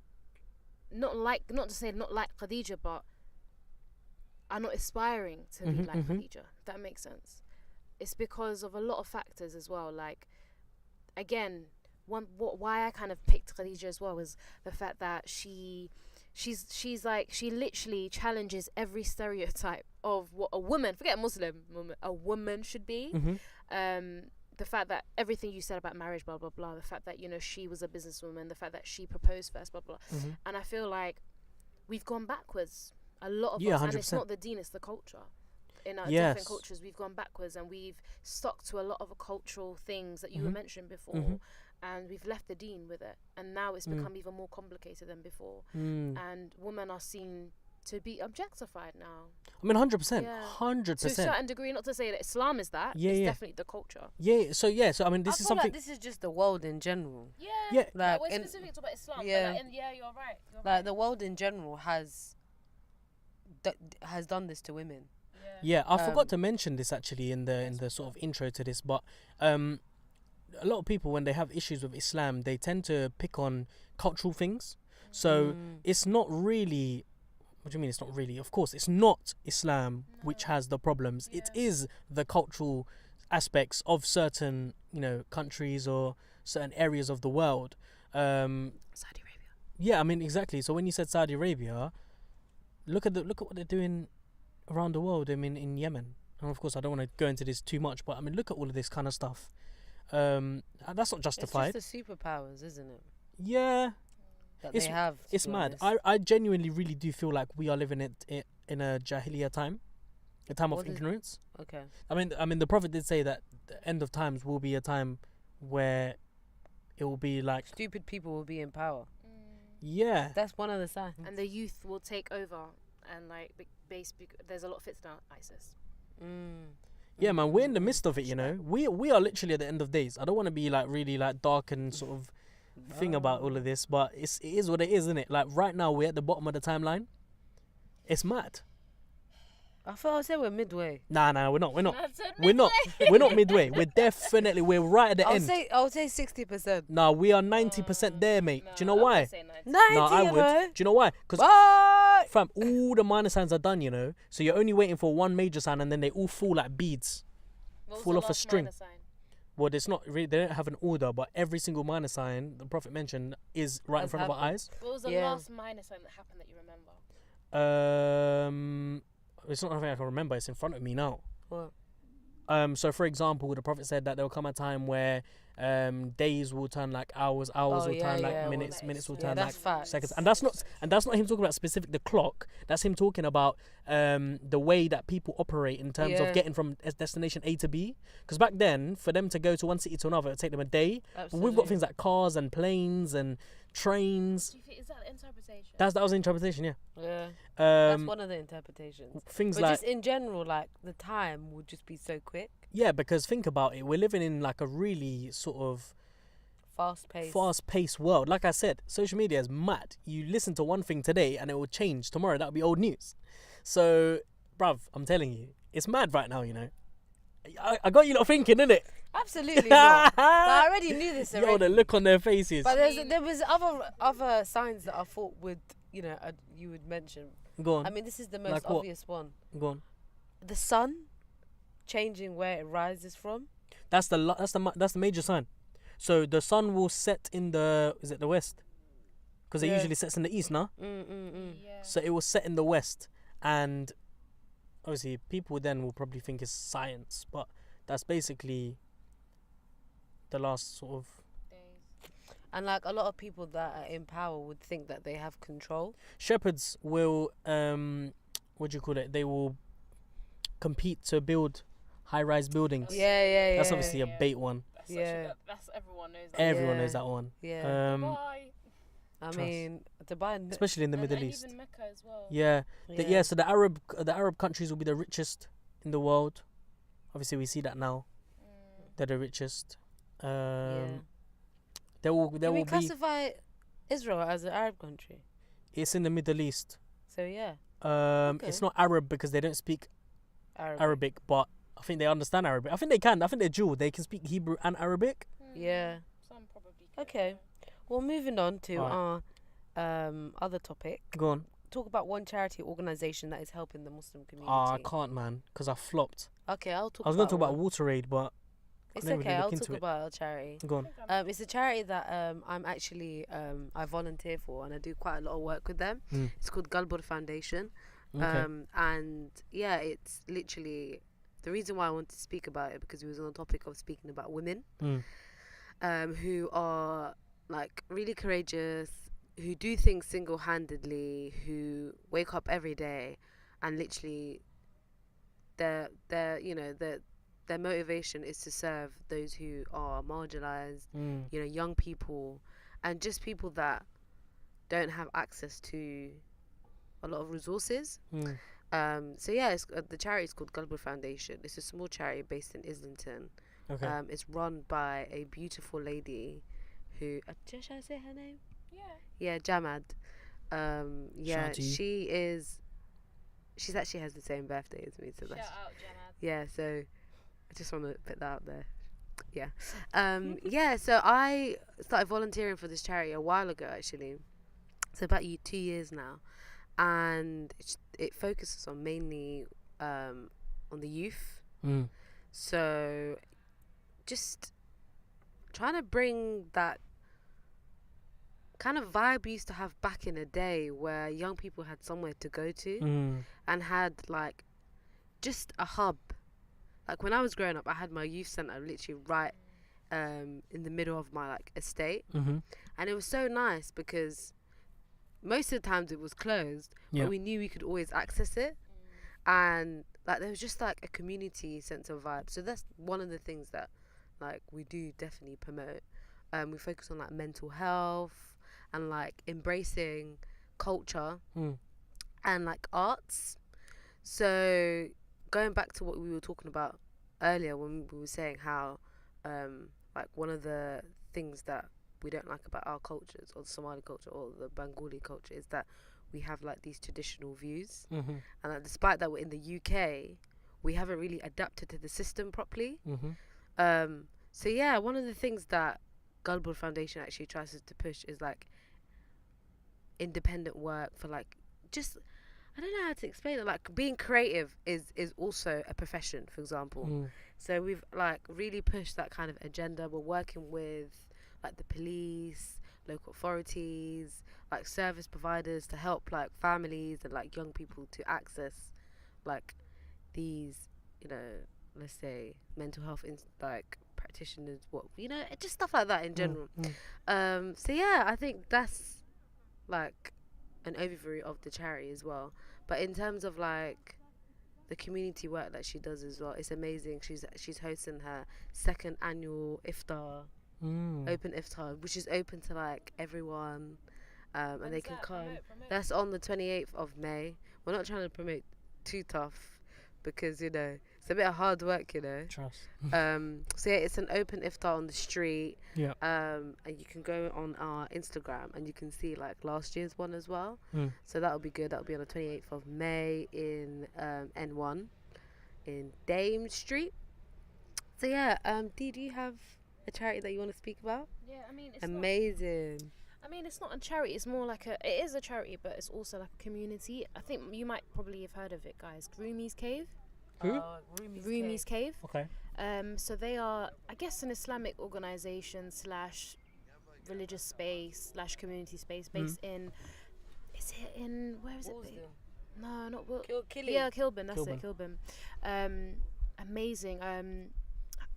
not to say not like Khadija, but are not aspiring to be like Khadija. If that makes sense. It's because of a lot of factors as well. Like, again, why I kind of picked Khadija as well was the fact that she's like, she literally challenges every stereotype of what a woman, forget Muslim woman, a woman should be. The fact that everything you said about marriage, blah blah blah, the fact that, you know, she was a businesswoman, the fact that she proposed first, blah blah, and I feel like we've gone backwards. A lot of Yeah, us, and it's 100%. not the deen, it's the culture. In our Yes. different cultures, we've gone backwards, and we've stuck to a lot of cultural things that you were mentioned before, and we've left the deen with it, and now it's become even more complicated than before, and women are seen to be objectified now. I mean, 100%, Yeah. 100%. To a certain degree, not to say that Islam is that, Yeah, it's yeah. definitely the culture. So I mean, this I is feel something. like this is just the world in general. Yeah, Yeah. Like, we're in- specific to about Islam. yeah. But yeah, you're right. Like the world in general has done this to women. Yeah, I forgot to mention this actually in the sort of intro to this, but a lot of people, when they have issues with Islam, they tend to pick on cultural things. So it's not really. What do you mean it's not really? Of course, it's not Islam which has the problems. It is the cultural aspects of certain, you know, countries or certain areas of the world. Saudi Arabia. Yeah, I mean, exactly. So when you said Saudi Arabia, look at what they're doing around the world. I mean, in Yemen, and of course, I don't want to go into this too much, but I mean, look at all of this kind of stuff. And that's not justified. It's just the superpowers, isn't it? Yeah, That It's- they have. to it's be mad. honest. I genuinely really do feel like we are living it in a jahiliyyah time, a time of What is- ignorance. Okay. I mean, the Prophet did say that the end of times will be a time where it will be like, Stupid people will be in power. yeah, That's one of the signs. And the youth will take over, and like there's a lot of fitna ISIS. yeah, man. We're in the midst of it, you know. We are literally at the end of days. I don't want to be like really like dark and sort of thing about all of this, but it is what it is, isn't it? Like right now, we're at the bottom of the timeline. It's mad. I thought I said we're midway. Nah, we're not. We're not midway. We're right at the end. I'll say 60%. Nah, we are 90% there, mate. Do you know why? 90, Nah, I you would. know. Do you know why? Because Bye. fam, all the minor signs are done, you know. So you're only waiting for one major sign, and then they all fall like beads. Fall off a string. Well, it's not really. They don't have an order, but every single minor sign the Prophet mentioned is right in Has front of our happened. eyes. What was the Yeah. last minor sign that happened that you remember? It's not something I can remember. It's in front of me now. What? So for example, the Prophet said that there will come a time where days will turn like hours, hours Oh, will turn yeah, like yeah, minutes, well, minutes will yeah, turn that's like facts. seconds, and that's not him talking about specific the clock. That's him talking about the way that people operate in terms Yeah. of getting from destination A to B. Because back then, for them to go to one city to another, it would take them a day. But we've got things like cars and planes and trains. Do you think, is that the interpretation? That was the interpretation, yeah. Yeah. That's Um, one of the interpretations. things But like just in general, like the time would just be so quick, yeah, because think about it, we're living in like a really sort of fast-paced. fast-paced world. Like I said, social media is mad. You listen to one thing today and it will change tomorrow. That'll be old news. So, bruv, I'm telling you, it's mad right now. You know, I got you lot thinking, innit? Absolutely not. But I already knew this Yo, already. the look on their faces. But there was other signs that I thought would, you would mention. Go on, I mean, this is the most Like what? obvious one. go on. The sun changing where it rises from. That's the major sign. So the sun will set in the west? Because it Yeah. usually sets in the east, nah? Yeah. So it will set in the west, and obviously people then will probably think it's science, but that's basically the last sort of Days. And like a lot of people that are in power would think that they have control. shepherds will what do you call it? They will compete to build high-rise buildings. Yeah. That's obviously a Yeah. bait one. That's Yeah. that's everyone knows that. Everyone Yeah. knows that one. Yeah. Dubai. I trust. mean, Dubai. Especially in the and, Middle and East. even Mecca as well. Yeah. So the Arab countries will be the richest in the world. Obviously, we see that now. They're the richest. Yeah. There will Can we be. classify Israel as an Arab country? It's in the Middle East. So yeah, It's not Arab because they don't speak Arabic, but I think they understand Arabic. I think they can. I think they're dual. They can speak Hebrew and Arabic. Yeah. Some probably. Can, Okay. Well, moving on to Alright. our other topic. Go on. Talk about one charity organization that is helping the Muslim community. I can't, man, because I flopped. Okay, I'll talk. I was going about to talk about one. WaterAid, but It's never okay. really I'll look into talk it. about a charity. go on. It's a charity that I'm actually I volunteer for, and I do quite a lot of work with them. Mm. It's called Galbur Foundation. Okay. And yeah, it's literally the reason why I wanted to speak about it, because we was on the topic of speaking about women who are like really courageous, who do things single-handedly, who wake up every day and literally their motivation is to serve those who are marginalized, young people, and just people that don't have access to a lot of resources. So yeah, the charity is called Galbur Foundation. It's a small charity based in Islington. Okay. It's run by a beautiful lady who should I say her name? Yeah. Jamad. Yeah, Shadi. she's actually has the same birthday as me, so Shout that's out Janad. yeah. So I just want to put that out there. Yeah. Yeah. So I started volunteering for this charity a while ago, actually. So about 2 years now, and it focuses on mainly on the youth. So just trying to bring that kind of vibe we used to have back in the day, where young people had somewhere to go to and had like just a hub. Like when I was growing up, I had my youth centre literally right in the middle of my like estate, and it was so nice because most of the times it was closed, Yeah. but we knew we could always access it, and like there was just like a community sense of vibe. So that's one of the things that like we do definitely promote. We focus on like mental health and like embracing culture and like arts. So going back to what we were talking about earlier when we were saying how like one of the things that we don't like about our cultures, or the Somali culture or the Bengali culture, is that we have like these traditional views, and like, despite that we're in the UK, we haven't really adapted to the system properly. So yeah, one of the things that Galbur Foundation actually tries to push is like independent work for like just, I don't know how to explain it, like being creative is also a profession, for example. So we've like really pushed that kind of agenda. We're working with like the police, local authorities, like service providers to help like families and like young people to access like these, let's say mental health practitioners, what, you know, just stuff like that in general. Mm. So yeah, I think that's like an overview of the charity as well. But in terms of like the community work that she does as well, it's amazing. She's hosting her second annual iftar, open iftar, which is open to like everyone, and they can come. That's on the 28th of May. We're not trying to promote too tough because, you know, it's a bit of hard work, you know. Trust. So yeah, it's an open iftar on the street. Yeah. And you can go on our Instagram and you can see like last year's one as well. So that'll be good. That'll be on the 28th of May in N1 in Dame Street. So yeah, Dee, do you have a charity that you want to speak about? Yeah, I mean, it's Amazing. I mean, it's not a charity. It's more like it is a charity, but it's also like a community. I think you might probably have heard of it, guys. Rumi's Cave. Who? Rumi's Cave. Okay. So they are, I guess, an Islamic organization / religious space / community space based in. Is it in where is it? No, not yeah, Kilburn. That's it, Kilburn. Amazing.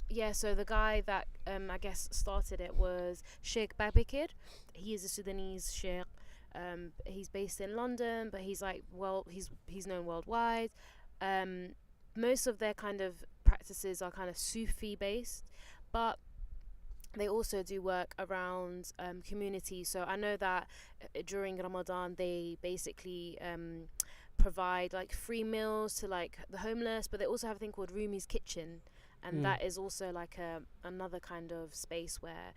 Yeah, so the guy that I guess started it was Sheikh Babakir. He is a Sudanese sheikh. He's based in London, but he's like he's known worldwide. Most of their kind of practices are kind of Sufi based, but they also do work around community. So I know that during Ramadan they basically provide like free meals to like the homeless, but they also have a thing called Rumi's Kitchen. And that is also like another kind of space where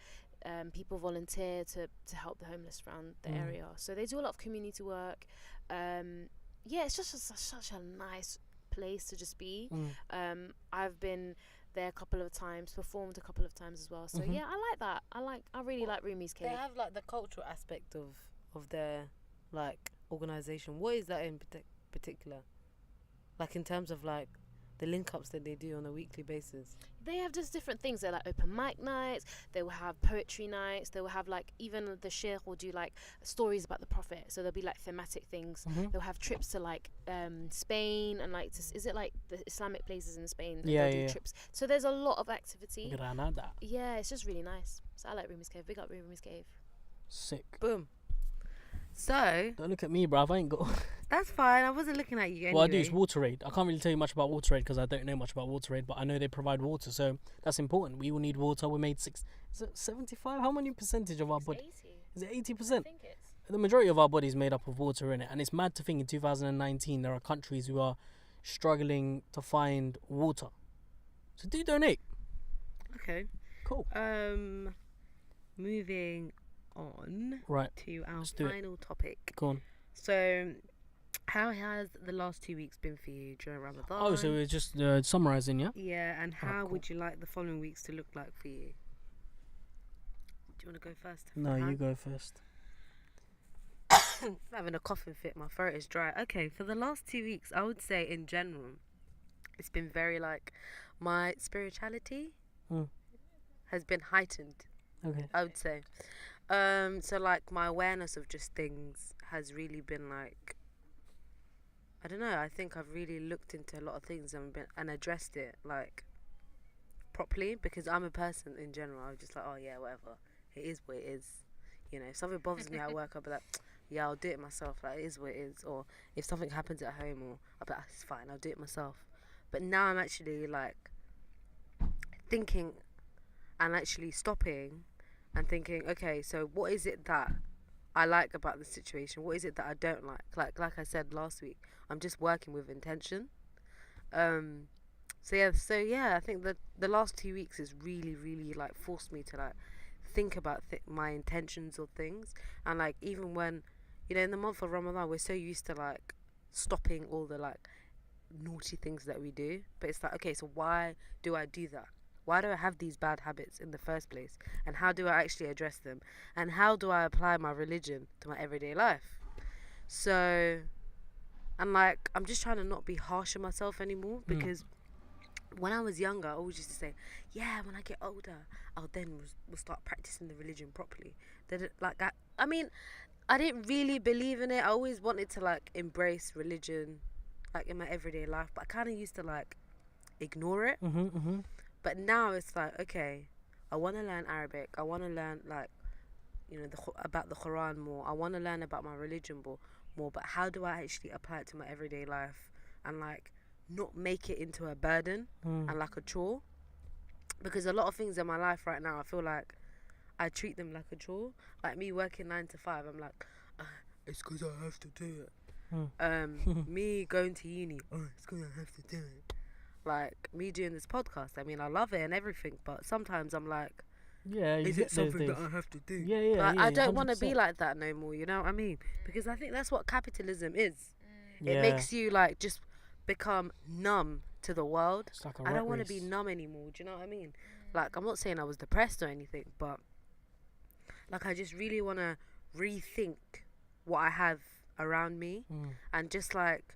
people volunteer to help the homeless around the area. So they do a lot of community work. Yeah, it's just such a nice place to just be. I've been there a couple of times, performed a couple of times as well. So yeah, I like that. I really like Rumi's Cave. They have like the cultural aspect of their like organization. What is that in particular? Like in terms of like the link-ups that they do on a weekly basis. They have just different things. They're like open mic nights. They will have poetry nights. They will have like, even the sheikh will do like stories about the prophet. So there'll be like thematic things. They'll have trips to like Spain and like is it like the Islamic places in Spain? They'll do trips. So there's a lot of activity. Granada. Yeah, it's just really nice. So I like Rumi's Cave. Big up Rumi's Cave. Sick. Boom. So Don't look at me, bruv. I ain't got. that's fine. I wasn't looking at you anyway. What I do is WaterAid. I can't really tell you much about WaterAid because I don't know much about WaterAid, but I know they provide water, so that's important. We all need water. We made 75? How many percentage of our body? 80. Is it 80%? I think it's. The majority of our body is made up of water in it, and it's mad to think in 2019 there are countries who are struggling to find water. So do donate. Okay. Cool. Moving on Right. to our Let's do it. final topic. Go on. So, how has the last 2 weeks been for you during Ramadan? Oh, so we're just summarising, yeah? Yeah, and how cool. would you like the following weeks to look like for you? Do you want to go first? No, Farhan? you go first. I'm having a coughing fit. My throat is dry. Okay, for the last 2 weeks, I would say in general, it's been very like my spirituality has been heightened. Okay. I would say. So like my awareness of just things has really been like, I don't know, I think I've really looked into a lot of things and addressed it like properly, because I'm a person in general, I'm just like, oh yeah, whatever, it is what it is, you know. If something bothers me at work, I'll be like, yeah, I'll do it myself, like it is what it is. Or if something happens at home, or I'll be like, it's fine, I'll do it myself. But now I'm actually like thinking and actually stopping and thinking, okay, so what is it that I like about the situation? What is it that I don't like? Like I said last week, I'm just working with intention. So yeah, I think that the last 2 weeks has really, really like forced me to like think about my intentions of things. And like even when, you know, in the month of Ramadan, we're so used to like stopping all the like naughty things that we do, but it's like, okay, so why do I do that? Why do I have these bad habits in the first place? And how do I actually address them? And how do I apply my religion to my everyday life? So, and like, I'm just trying to not be harsh on myself anymore, because when I was younger, I always used to say, yeah, when I get older, I'll then will start practicing the religion properly. Like, I mean, I didn't really believe in it. I always wanted to like embrace religion, like in my everyday life, but I kind of used to like ignore it. But now it's like, okay, I want to learn Arabic. I want to learn, like, about the Quran more. I want to learn about my religion more. But how do I actually apply it to my everyday life and, like, not make it into a burden and like a chore? Because a lot of things in my life right now, I feel like I treat them like a chore. Like me working 9 to 5, I'm like, it's because I have to do it. Me going to uni, it's because I have to do it. Like me doing this podcast, I mean, I love it and everything, but sometimes I'm like, is it something that I have to do? Like, I don't want to be like that no more, you know what I mean? Because I think that's what capitalism is. It makes you, like, just become numb to the world. It's like a I don't rat want to race. be numb anymore, do you know what I mean? Like, I'm not saying I was depressed or anything, but, like, I just really want to rethink what I have around me and just, like,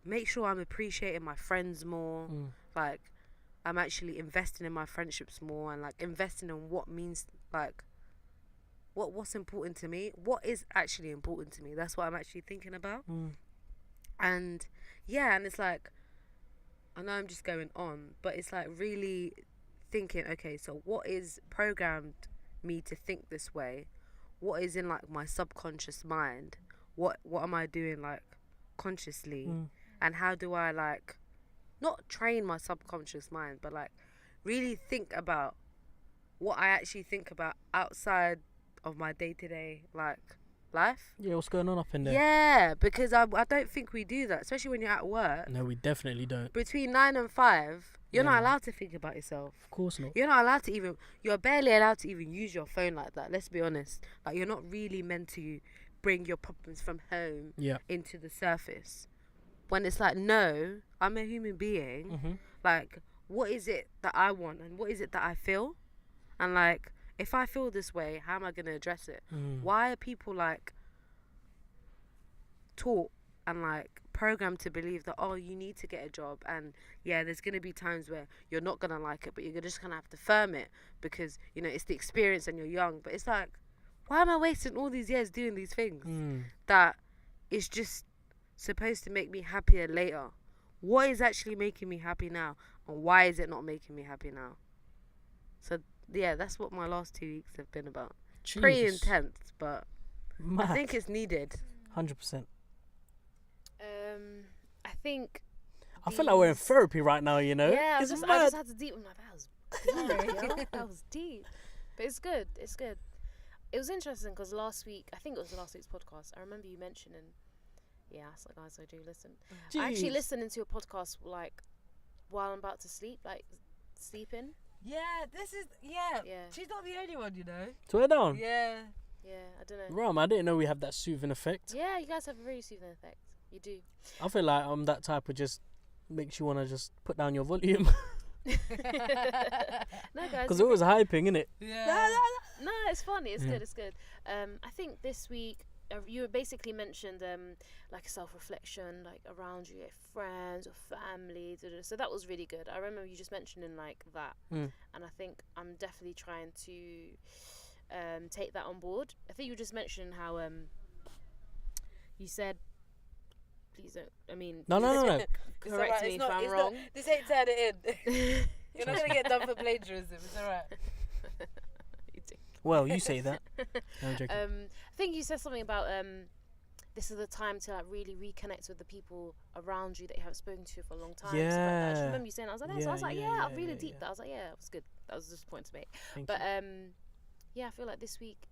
make sure I'm appreciating my friends more. Like, I'm actually investing in my friendships more and, like, investing in what means, like, what's important to me. What is actually important to me? That's what I'm actually thinking about. And, yeah, and it's like, I know I'm just going on, but it's, like, really thinking, okay, so what is programmed me to think this way? What is in, like, my subconscious mind? What am I doing, like, consciously? And how do I, like, not train my subconscious mind, but, like, really think about what I actually think about outside of my day-to-day, like, life? Yeah, what's going on up in there? Yeah, because I don't think we do that, especially when you're at work. No, we definitely don't. Between 9 and 5, you're not allowed to think about yourself. Of course not. You're not allowed to even, you're barely allowed to even use your phone like that, let's be honest. Like, you're not really meant to bring your problems from home into the surface. When it's like, no, I'm a human being. Like, what is it that I want and what is it that I feel? And, like, if I feel this way, how am I going to address it? Why are people, like, taught and, like, programmed to believe that, oh, you need to get a job, and yeah, there's going to be times where you're not going to like it, but you're just going to have to firm it because, you know, it's the experience and you're young. But it's like, why am I wasting all these years doing these things that is just supposed to make me happier later? What is actually making me happy now, and why is it not making me happy now? So yeah, that's what my last 2 weeks have been about. Pretty intense, but Mad. I think it's needed. 100%. I think I feel like we're in therapy right now, you know? yeah, I It's just mad. had to deep. I'm like, that was deep, yo. That was deep, but it's good. It's good. It was interesting because last week, I think it was last week's podcast, I remember you mentioning, yeah, so guys, I do listen. I actually Jeez. listened into a podcast, like, while I'm about to sleep, like, sleeping. Yeah, yeah. Yeah. She's not the only one, you know. Swear down. Yeah. Yeah, I don't know. Ram, I didn't know we have that soothing effect. Yeah, you guys have a very soothing effect. You do. I feel like I'm that type of just makes you want to just put down your volume. No, guys. Because it was hyping, innit? Yeah. No, it's funny. It's Yeah. good. It's good. I think this week you basically mentioned like self-reflection, like around you, like friends or family. So that was really good. I remember you just mentioning like that, and I think I'm definitely trying to take that on board. I think you just mentioned how you said, please don't. I mean, No. correct me if I'm wrong. This ain't turn it in. You're not gonna get done for plagiarism. It's alright. Well, you say that. No, I'm joking. I think you said something about this is the time to like really reconnect with the people around you that you haven't spoken to for a long time. Stuff like that. I just remember you saying that. I was like, that. So I was like, I really deep that. I was like, yeah, it was good. That was just a point to make. Thank But you. yeah, I feel like this week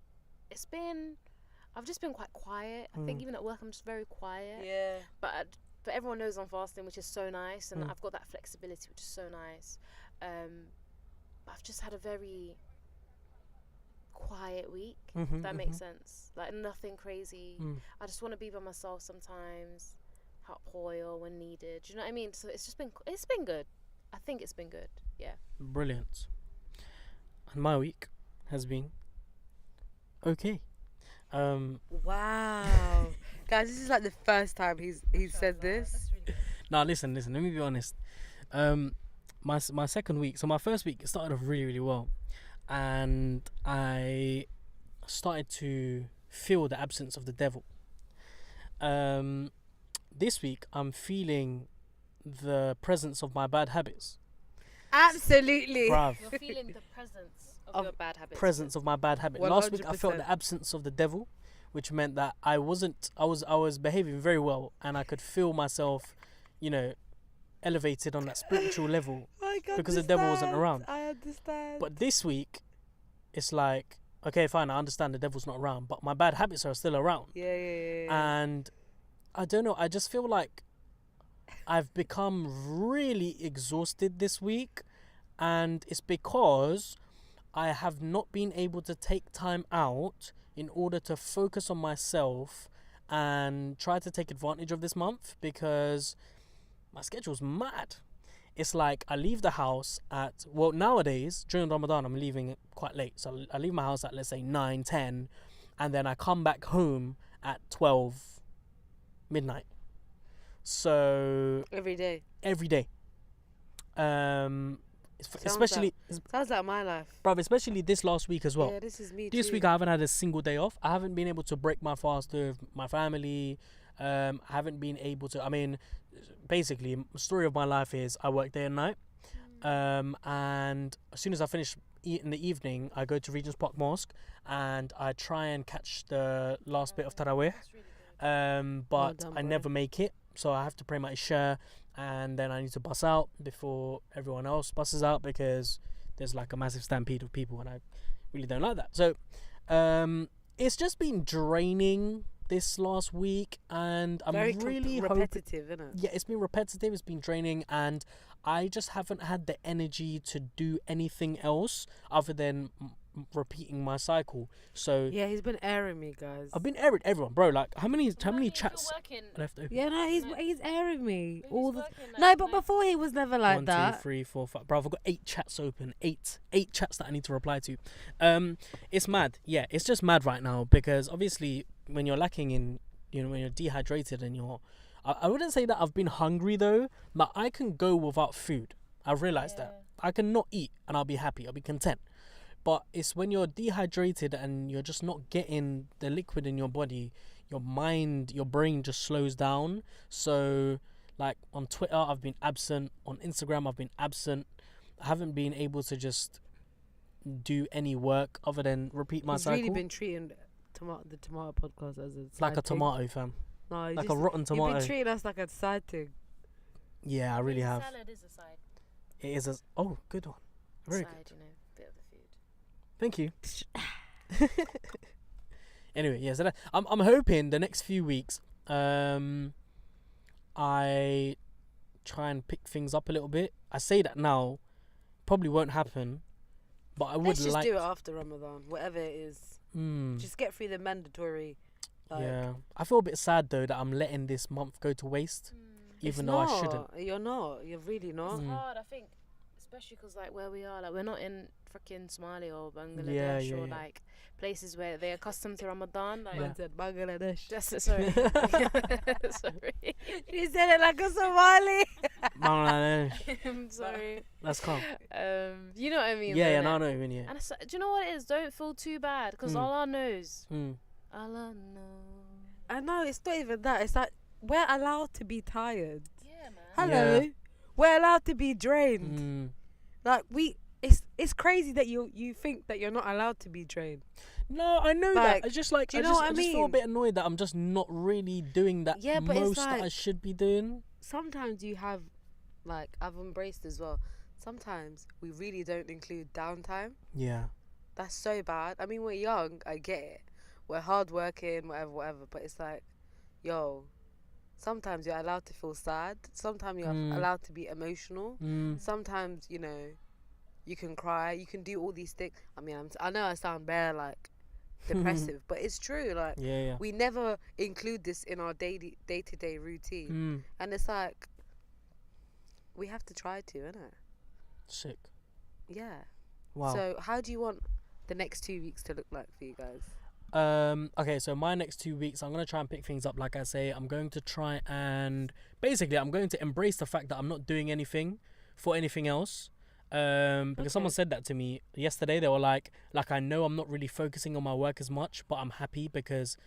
I've just been quite quiet. I think even at work I'm just very quiet. Yeah. But everyone knows I'm fasting, which is so nice, and I've got that flexibility, which is so nice. But I've just had a very quiet week, if that makes sense. Like nothing crazy. I just want to be by myself sometimes, hot oil when needed. Do you know what I mean? So it's been good. I think it's been good. Yeah. Brilliant. And my week has been okay. Wow. Guys, this is like the first time he's said this. Now listen. Let me be honest. My second week. So my first week it started off really, really well, and I started to feel the absence of the devil. This week I'm feeling the presence of my bad habits. Absolutely. Bruv. You're feeling the presence of your bad habits. Presence of my bad habit. Last week I felt 100%. the absence of the devil, which meant that I was behaving very well, and I could feel myself, elevated on that spiritual level because the devil wasn't around. I understand. But this week, it's like, okay, fine, I understand the devil's not around, but my bad habits are still around. Yeah. And I don't know, I just feel like I've become really exhausted this week, and it's because I have not been able to take time out in order to focus on myself and try to take advantage of this month, because my schedule's mad. It's like I leave the house nowadays during Ramadan I'm leaving quite late, so I leave my house at, let's say, 9-10, and then I come back home at 12 midnight. So Every day. Especially Sounds like my life. especially this last week as well. Yeah, this is me This too. week I haven't had a single day off. I haven't been able to break my fast with my family. I haven't been able to. I mean, basically, the story of my life is I work day and night. And as soon as I finish in the evening, I go to Regent's Park Mosque and I try and catch the last bit of Tarawih. But done, I bro. never make it, so I have to pray my Isha, and then I need to bus out before everyone else buses out, because there's like a massive stampede of people, and I really don't like that. So it's just been draining this last week, and I'm Very really hoping. repetitive, isn't it? Yeah, it's been repetitive, it's been draining, and I just haven't had the energy to do anything else other than repeating my cycle. So Yeah, he's been airing me, guys. I've been airing everyone, bro. Like, how many chats Working. left open? Yeah, no, No. he's airing me Maybe all he's the. working, No, like, but before he was never like 1, that. 2, 3, 4, 5. Bro, I've got 8 chats open. Eight chats that I need to reply to. It's mad. Yeah, it's just mad right now, because obviously when you're lacking in, when you're dehydrated and I wouldn't say that I've been hungry though, but I can go without food. I've realized that I can not eat and I'll be happy. I'll be content. But it's when you're dehydrated and you're just not getting the liquid in your body, your mind, your brain just slows down. So, like, on Twitter, I've been absent. On Instagram, I've been absent. I haven't been able to just do any work other than repeat my He's cycle. really been treating the tomato podcast as a like a side thing. tomato, fam. No, Like a rotten You've tomato. been treating us like a side thing. Yeah, I really have. Salad is a side. It is a... Oh, good one. Very side, good. Bit of the food. Thank you. Anyway, yeah, so I'm hoping the next few weeks I try and pick things up a little bit. I say that now, probably won't happen, but I would Let's just like... do it after Ramadan, whatever it is. Mm, Just get through the mandatory. yeah. I feel a bit sad though that I'm letting this month go to waste, even though I shouldn't. You're not. You're really not. It's Mm. hard, I think, especially because like where we are, like we're not in freaking Somalia or Bangladesh Yeah, yeah, or yeah. like places where they're accustomed to Ramadan. Like, Yeah. Man said Bangladesh. just sorry, sorry, He said it like a Somali. Bangladesh. I'm sorry. That's calm. You know what I mean? Yeah, though, no, I innit? know what you mean, yeah. And it's, do you know what it is? Don't feel too bad, because Mm. Allah knows. Mm. Allah knows. I know, it's not even that. It's like, we're allowed to be tired. Yeah, man. Hello. Yeah. We're allowed to be drained. Mm. Like, it's crazy that you think that you're not allowed to be drained. No, I know Like, that. It's just like, do you I know just, what I I just feel a mean? bit annoyed that I'm just not really doing that Yeah, but it's most that I like- should be doing. Sometimes you have, like, I've embraced as well. Sometimes we really don't include downtime. Yeah. That's so bad. I mean, we're young. I get it. We're hardworking, whatever. But it's like, yo, sometimes you're allowed to feel sad. Sometimes you're Mm. allowed to be emotional. Mm. Sometimes, you can cry. You can do all these things. I mean, I know I sound bare like depressive, but it's true. Like, Yeah, yeah. we never include this in our day-to-day routine. Mm. And it's like, we have to try to, innit? Sick. Yeah. Wow. So how do you want the next 2 weeks to look like for you guys? Okay, so my next 2 weeks, I'm going to try and pick things up. Like I say, I'm going to try and basically, I'm going to embrace the fact that I'm not doing anything for anything else. Because someone said that to me yesterday. They were like, I know I'm not really focusing on my work as much, but I'm happy because,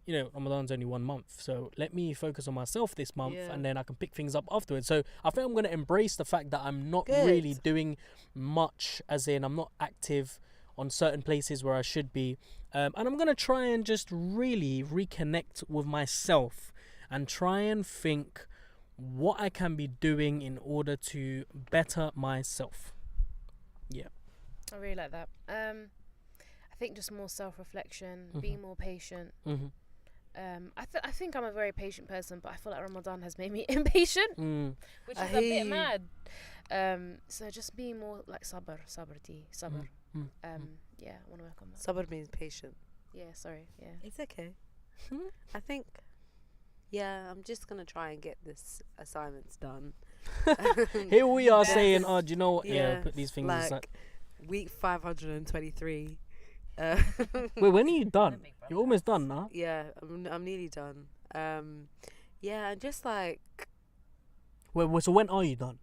Ramadan's only 1 month, so let me focus on myself this month, Yeah. and then I can pick things up afterwards. So I think I'm going to embrace the fact that I'm not Good. really doing much, as in I'm not active on certain places where I should be, and I'm going to try and just really reconnect with myself and try and think what I can be doing in order to better myself. I really like that. I think just more self-reflection, Mhm. being more patient. Mm-hmm. I think I'm a very patient person, but I feel like Ramadan has made me impatient, which I is a hear bit you. mad. So just being more like sabr. Mm. Yeah, I want to work on that. Sabr means patient. Yeah, sorry. Yeah. It's okay. I think, yeah, I'm just going to try and get this assignments done. Here we are Yes. saying, oh, do you know what? Yeah, Put these things aside. like week 523. Wait, when are you done? You're almost done now. Yeah, I'm nearly done. Yeah, and just like Wait, so when are you done?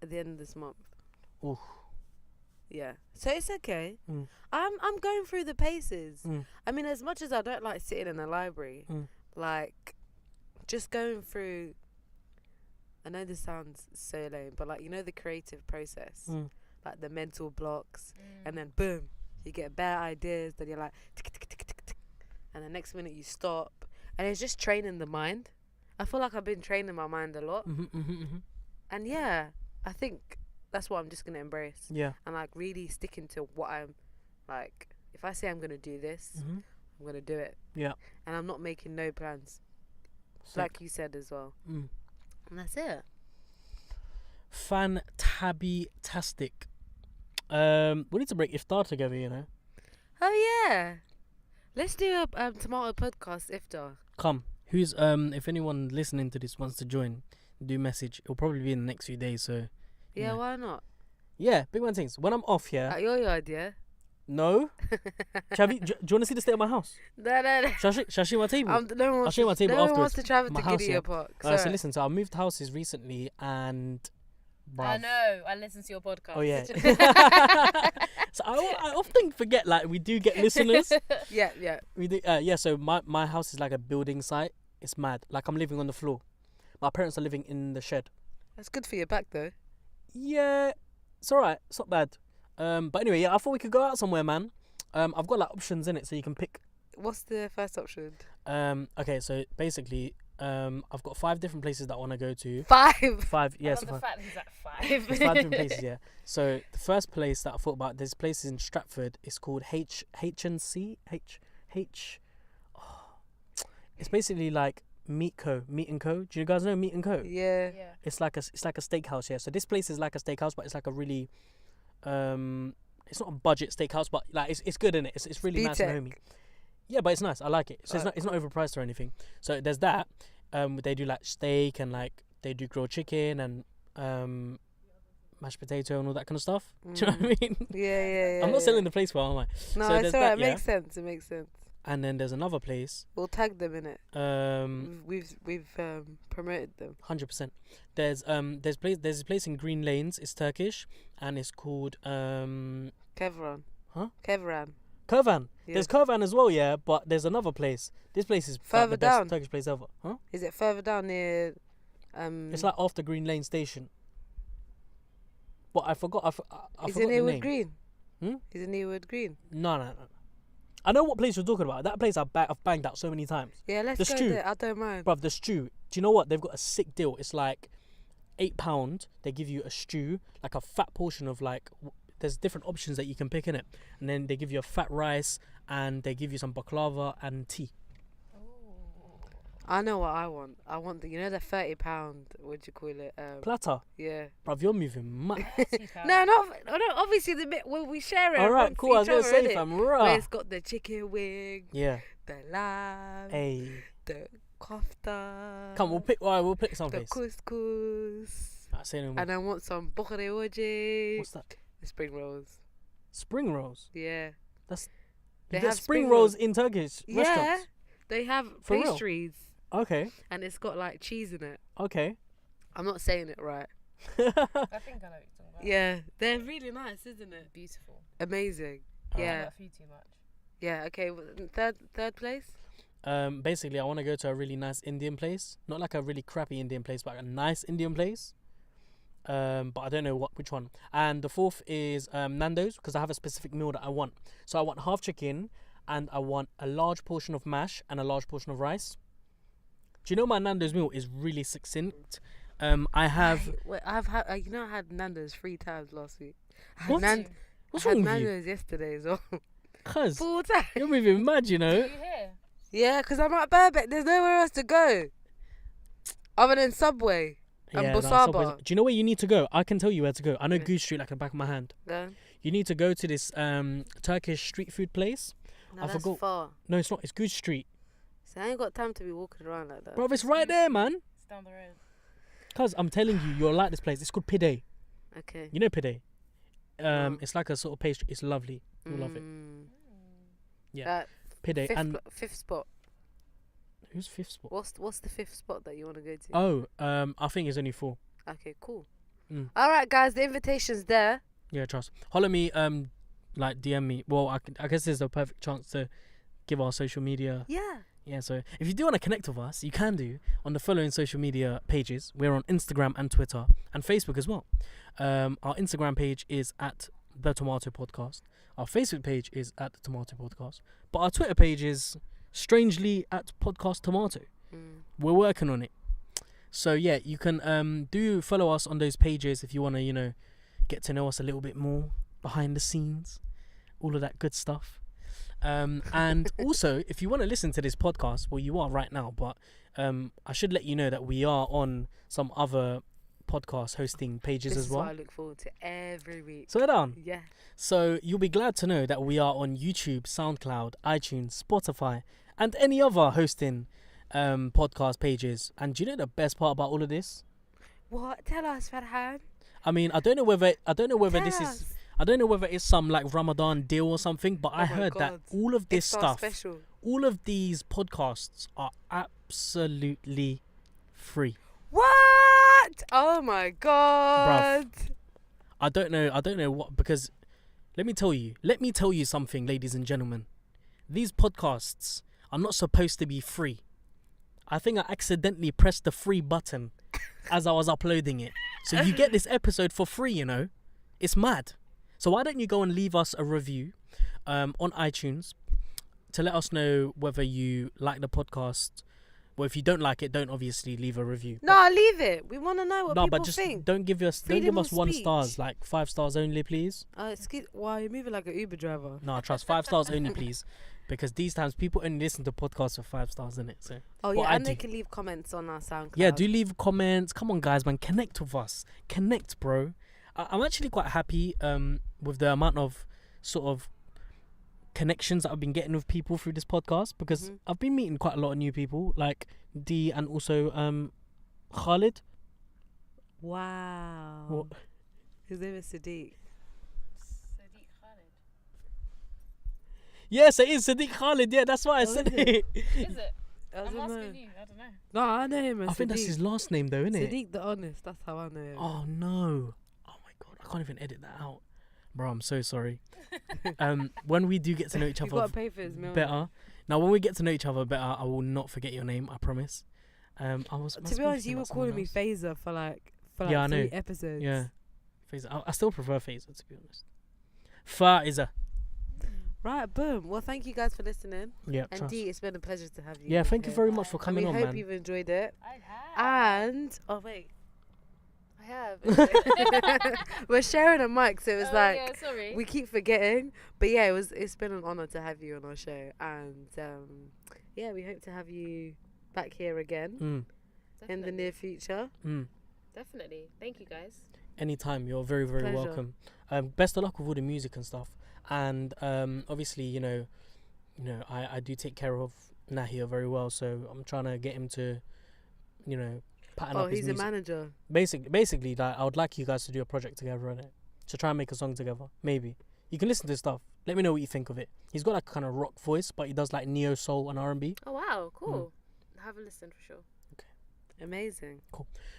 at the end of this month. Oof. Yeah, so it's okay. Mm. I'm going through the paces. Mm. I mean, as much as I don't like sitting in a library, like just going through. I know this sounds so lame, but like the creative process, like the mental blocks, and then boom, you get bad ideas. Then you're like, tick, tick, tick, tick, tick, and the next minute you stop, and it's just training the mind. I feel like I've been training my mind a lot, and yeah, I think that's what I'm just gonna embrace. Yeah. And like really sticking to what I'm like. If I say I'm gonna do this, I'm gonna do it. Yeah. And I'm not making no plans, Sick. like you said as well. And that's it. Fantabby-tastic. We need to break iftar together, Oh yeah, let's do a tomato podcast iftar. Come. Who's if anyone listening to this wants to join, do message. It'll probably be in the next few days, so Yeah, why not? yeah, big one things. When I'm off here, Your idea. no. Do you want to see the state of my house? No. Shall I show you my table? No one I'll wants show you my table no one afterwards. wants to travel My to house, Gideon yeah. Park. So Sorry. listen, so I moved houses recently, and I bruv. know. I listen to your podcast. Oh yeah. So I often forget, like, we do get listeners. Yeah. We do. Yeah. So my house is like a building site. It's mad. Like, I'm living on the floor. My parents are living in the shed. That's good for your back though. Yeah, it's alright. It's not bad. But anyway, yeah, I thought we could go out somewhere, man. I've got like options in it, so you can pick. What's the first option? Okay, so basically, I've got 5 different places that I want to go to. 5. 5, I yes, love the 5. fact that he's at 5. There's 5 different places, yeah. So the first place that I thought about, there's places in Stratford. It's called H&C. It's basically like Meat and Co. Do you guys know Meat and Co? Yeah. Yeah. It's like a steakhouse, yeah. So this place is like a steakhouse, but it's like a really, it's not a budget steakhouse, but like it's good in it. It's really nice and B-Tech. homey. Yeah, but it's nice. I like it. So Right, it's not overpriced or anything. So there's that. They do like steak and like they do grilled chicken and mashed potato and all that kind of stuff. Do you know what I mean? Yeah. I'm not selling the place well, am I? No, so it's there's alright. that, It makes sense. It makes sense. And then there's another place. We'll tag them in it. Um, We've promoted them. 100%. There's a place in Green Lanes. It's Turkish and it's called Kevran. Huh? Kevran. Kurvan. Yeah. There's Kurvan as well, yeah, but there's another place. This place is like, Further the best down. Turkish place ever. Huh? Is it further down near? It's like after Green Lane Station. But I forgot. I Is forgot it the near Wood name. Green? Hmm? Is it near Wood Green? No. I know what place you're talking about. That place I've banged out so many times. Yeah, let's The go stew. there. I don't mind. Bruv, the stew. Do you know what? They've got a sick deal. It's like £8. They give you a stew, like a fat portion of like. There's different options that you can pick in it, and then they give you a fat rice, and they give you some baklava and tea. I know what I want. I want the the £30. What do you call it? Platter. Yeah. Bruv, you're moving mad. No, obviously the bit where we share it. All right, amongst cool. I was each gonna other, say, innit? fam, Where rah. it's got the chicken wing, Yeah. the lamb, Hey. the kofta. Come, we'll pick the someplace. couscous. Say no more. And I want some bokere oje. What's that? The spring rolls. Spring rolls. Yeah. That's They you get have spring spring rolls rolls. in Turkish Yeah. restaurants. They have For real? pastries. Okay. And it's got like cheese in it. Okay. I'm not saying it right. I think I know what you're talking about. Yeah. They're really nice, isn't it? Beautiful. Amazing. Alright. Yeah. Not food too much. Yeah. Okay. Third place. Basically, I want to go to a really nice Indian place, not like a really crappy Indian place, but a nice Indian place. But I don't know which one. And the fourth is Nando's, because I have a specific meal that I want. So I want half chicken, and I want a large portion of mash and a large portion of rice. Do you know my Nando's meal is really succinct? I have. Wait, I had Nando's 3 times last week. I had What? What's I had wrong with you? Nando's yesterday as well. Cuz 4 times. you're moving mad, you know. You hear? Yeah, because I'm at Burbeck. There's nowhere else to go other than Subway and Yeah, nah, Subway's- Bosaba. do you know where you need to go? I can tell you where to go. I know Yeah. Goose Street like the back of my hand. No, You need to go to this Turkish street food place. I that's forgot. far. No, it's not. It's Goose Street. So I ain't got time to be walking around like that. Bro, it's right there, man. It's down the road. Cuz I'm telling you, you'll like this place. It's called Pide. Okay. You know Pide? No. It's like a sort of pastry. It's lovely. You'll love it. Yeah. Pide. And Fifth spot. who's fifth spot? What's the 5th spot that you want to go to? Oh, I think it's only 4. Okay, cool. Mm. All right, guys, the invitation's there. Yeah, trust. Holler me, like DM me. Well, I guess this is a perfect chance to give our social media. Yeah. Yeah, so if you do want to connect with us, you can do on the following social media pages. We're on Instagram and Twitter and Facebook as well. Our Instagram page is at The Tomato Podcast. Our Facebook page is at The Tomato Podcast. But our Twitter page is strangely at Podcast Tomato. We're working on it. So yeah, you can do follow us on those pages if you want to, get to know us a little bit more behind the scenes, all of that good stuff. And also, if you want to listen to this podcast, well, you are right now, but I should let you know that we are on some other podcast hosting pages This as is well. what I look forward to every week. So down. Yeah. So you'll be glad to know that we are on YouTube, SoundCloud, iTunes, Spotify, and any other hosting podcast pages. And do you know the best part about all of this? What? Tell us, Farhan. I mean, I don't know whether Tell this is. us. I don't know whether it's some like Ramadan deal or something, but I Oh my heard that God. all of this Iftar stuff, special. all of these podcasts are absolutely free. What? Oh my God. I don't know what, because let me tell you something, ladies and gentlemen. These podcasts are not supposed to be free. I think I accidentally pressed the free button as I was uploading it. So you get this episode for free, It's mad. So why don't you go and leave us a review on iTunes to let us know whether you like the podcast. Well, if you don't like it, don't obviously leave a review. No, leave it. We want to know what No, people but just think. don't give us Freedom of 1 speech. stars, like 5 stars only, please. Excuse. Wow, you're moving like an Uber driver. No, trust 5 stars only, please, because these times people only listen to podcasts for 5 stars, innit? So Oh Well, yeah, I and they do. can leave comments on our SoundCloud. yeah, do leave comments. Come on, guys, man, connect with us. Connect, bro. I'm actually quite happy with the amount of sort of connections that I've been getting with people through this podcast, because Mhm. I've been meeting quite a lot of new people, like D and also Khalid. Wow. What? His name is Sadiq. Sadiq Khalid. Yes, it is Sadiq Khalid. Yeah, that's why I Oh, said is it. it? Is it? I I'm don't know. asking you. I don't know. No, I know him as I think that's Sadiq. his last name, though, isn't it? Sadiq the Honest. That's how I know him. Oh no! Oh my god! I can't even edit that out, bro. I'm so sorry. When we do get to know each You've other got to pay for his meal. better, now when we get to know each other better, I will not forget your name. I promise. I was. To be honest, you were calling me Phaser for like Yeah, I 3 know. episodes. Yeah, Phaser. I still prefer Phaser, to be honest. Phaser. Right, boom. Well, thank you guys for listening. Yeah. And Trust. D, it's been a pleasure to have you. Yeah. Thank you here. very much for And coming and we on, hope man. you've enjoyed it. I have. And oh wait, I have. we're sharing a mic, so it's like yeah, sorry. we keep forgetting. But yeah, it's been an honor to have you on our show, and yeah, we hope to have you back here again in the near future. Definitely. Thank you guys. Anytime. You're very, very Pleasure. welcome. Best of luck with all the music and stuff. And obviously, I do take care of Nahir very well, so I'm trying to get him to, pattern Oh, up his he's a music. manager. Basically, like, I would like you guys to do a project together on it, to try and make a song together. Maybe you can listen to his stuff. Let me know what you think of it. He's got like a kind of rock voice, but he does like neo soul and R&B. Oh wow, cool. Have a listen for sure. Amazing.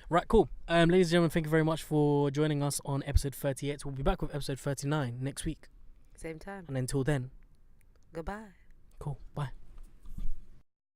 Right, cool. Ladies and gentlemen, thank you very much for joining us on episode 38. We'll be back with episode 39 next week. Same time. And until then, Goodbye. cool. Bye.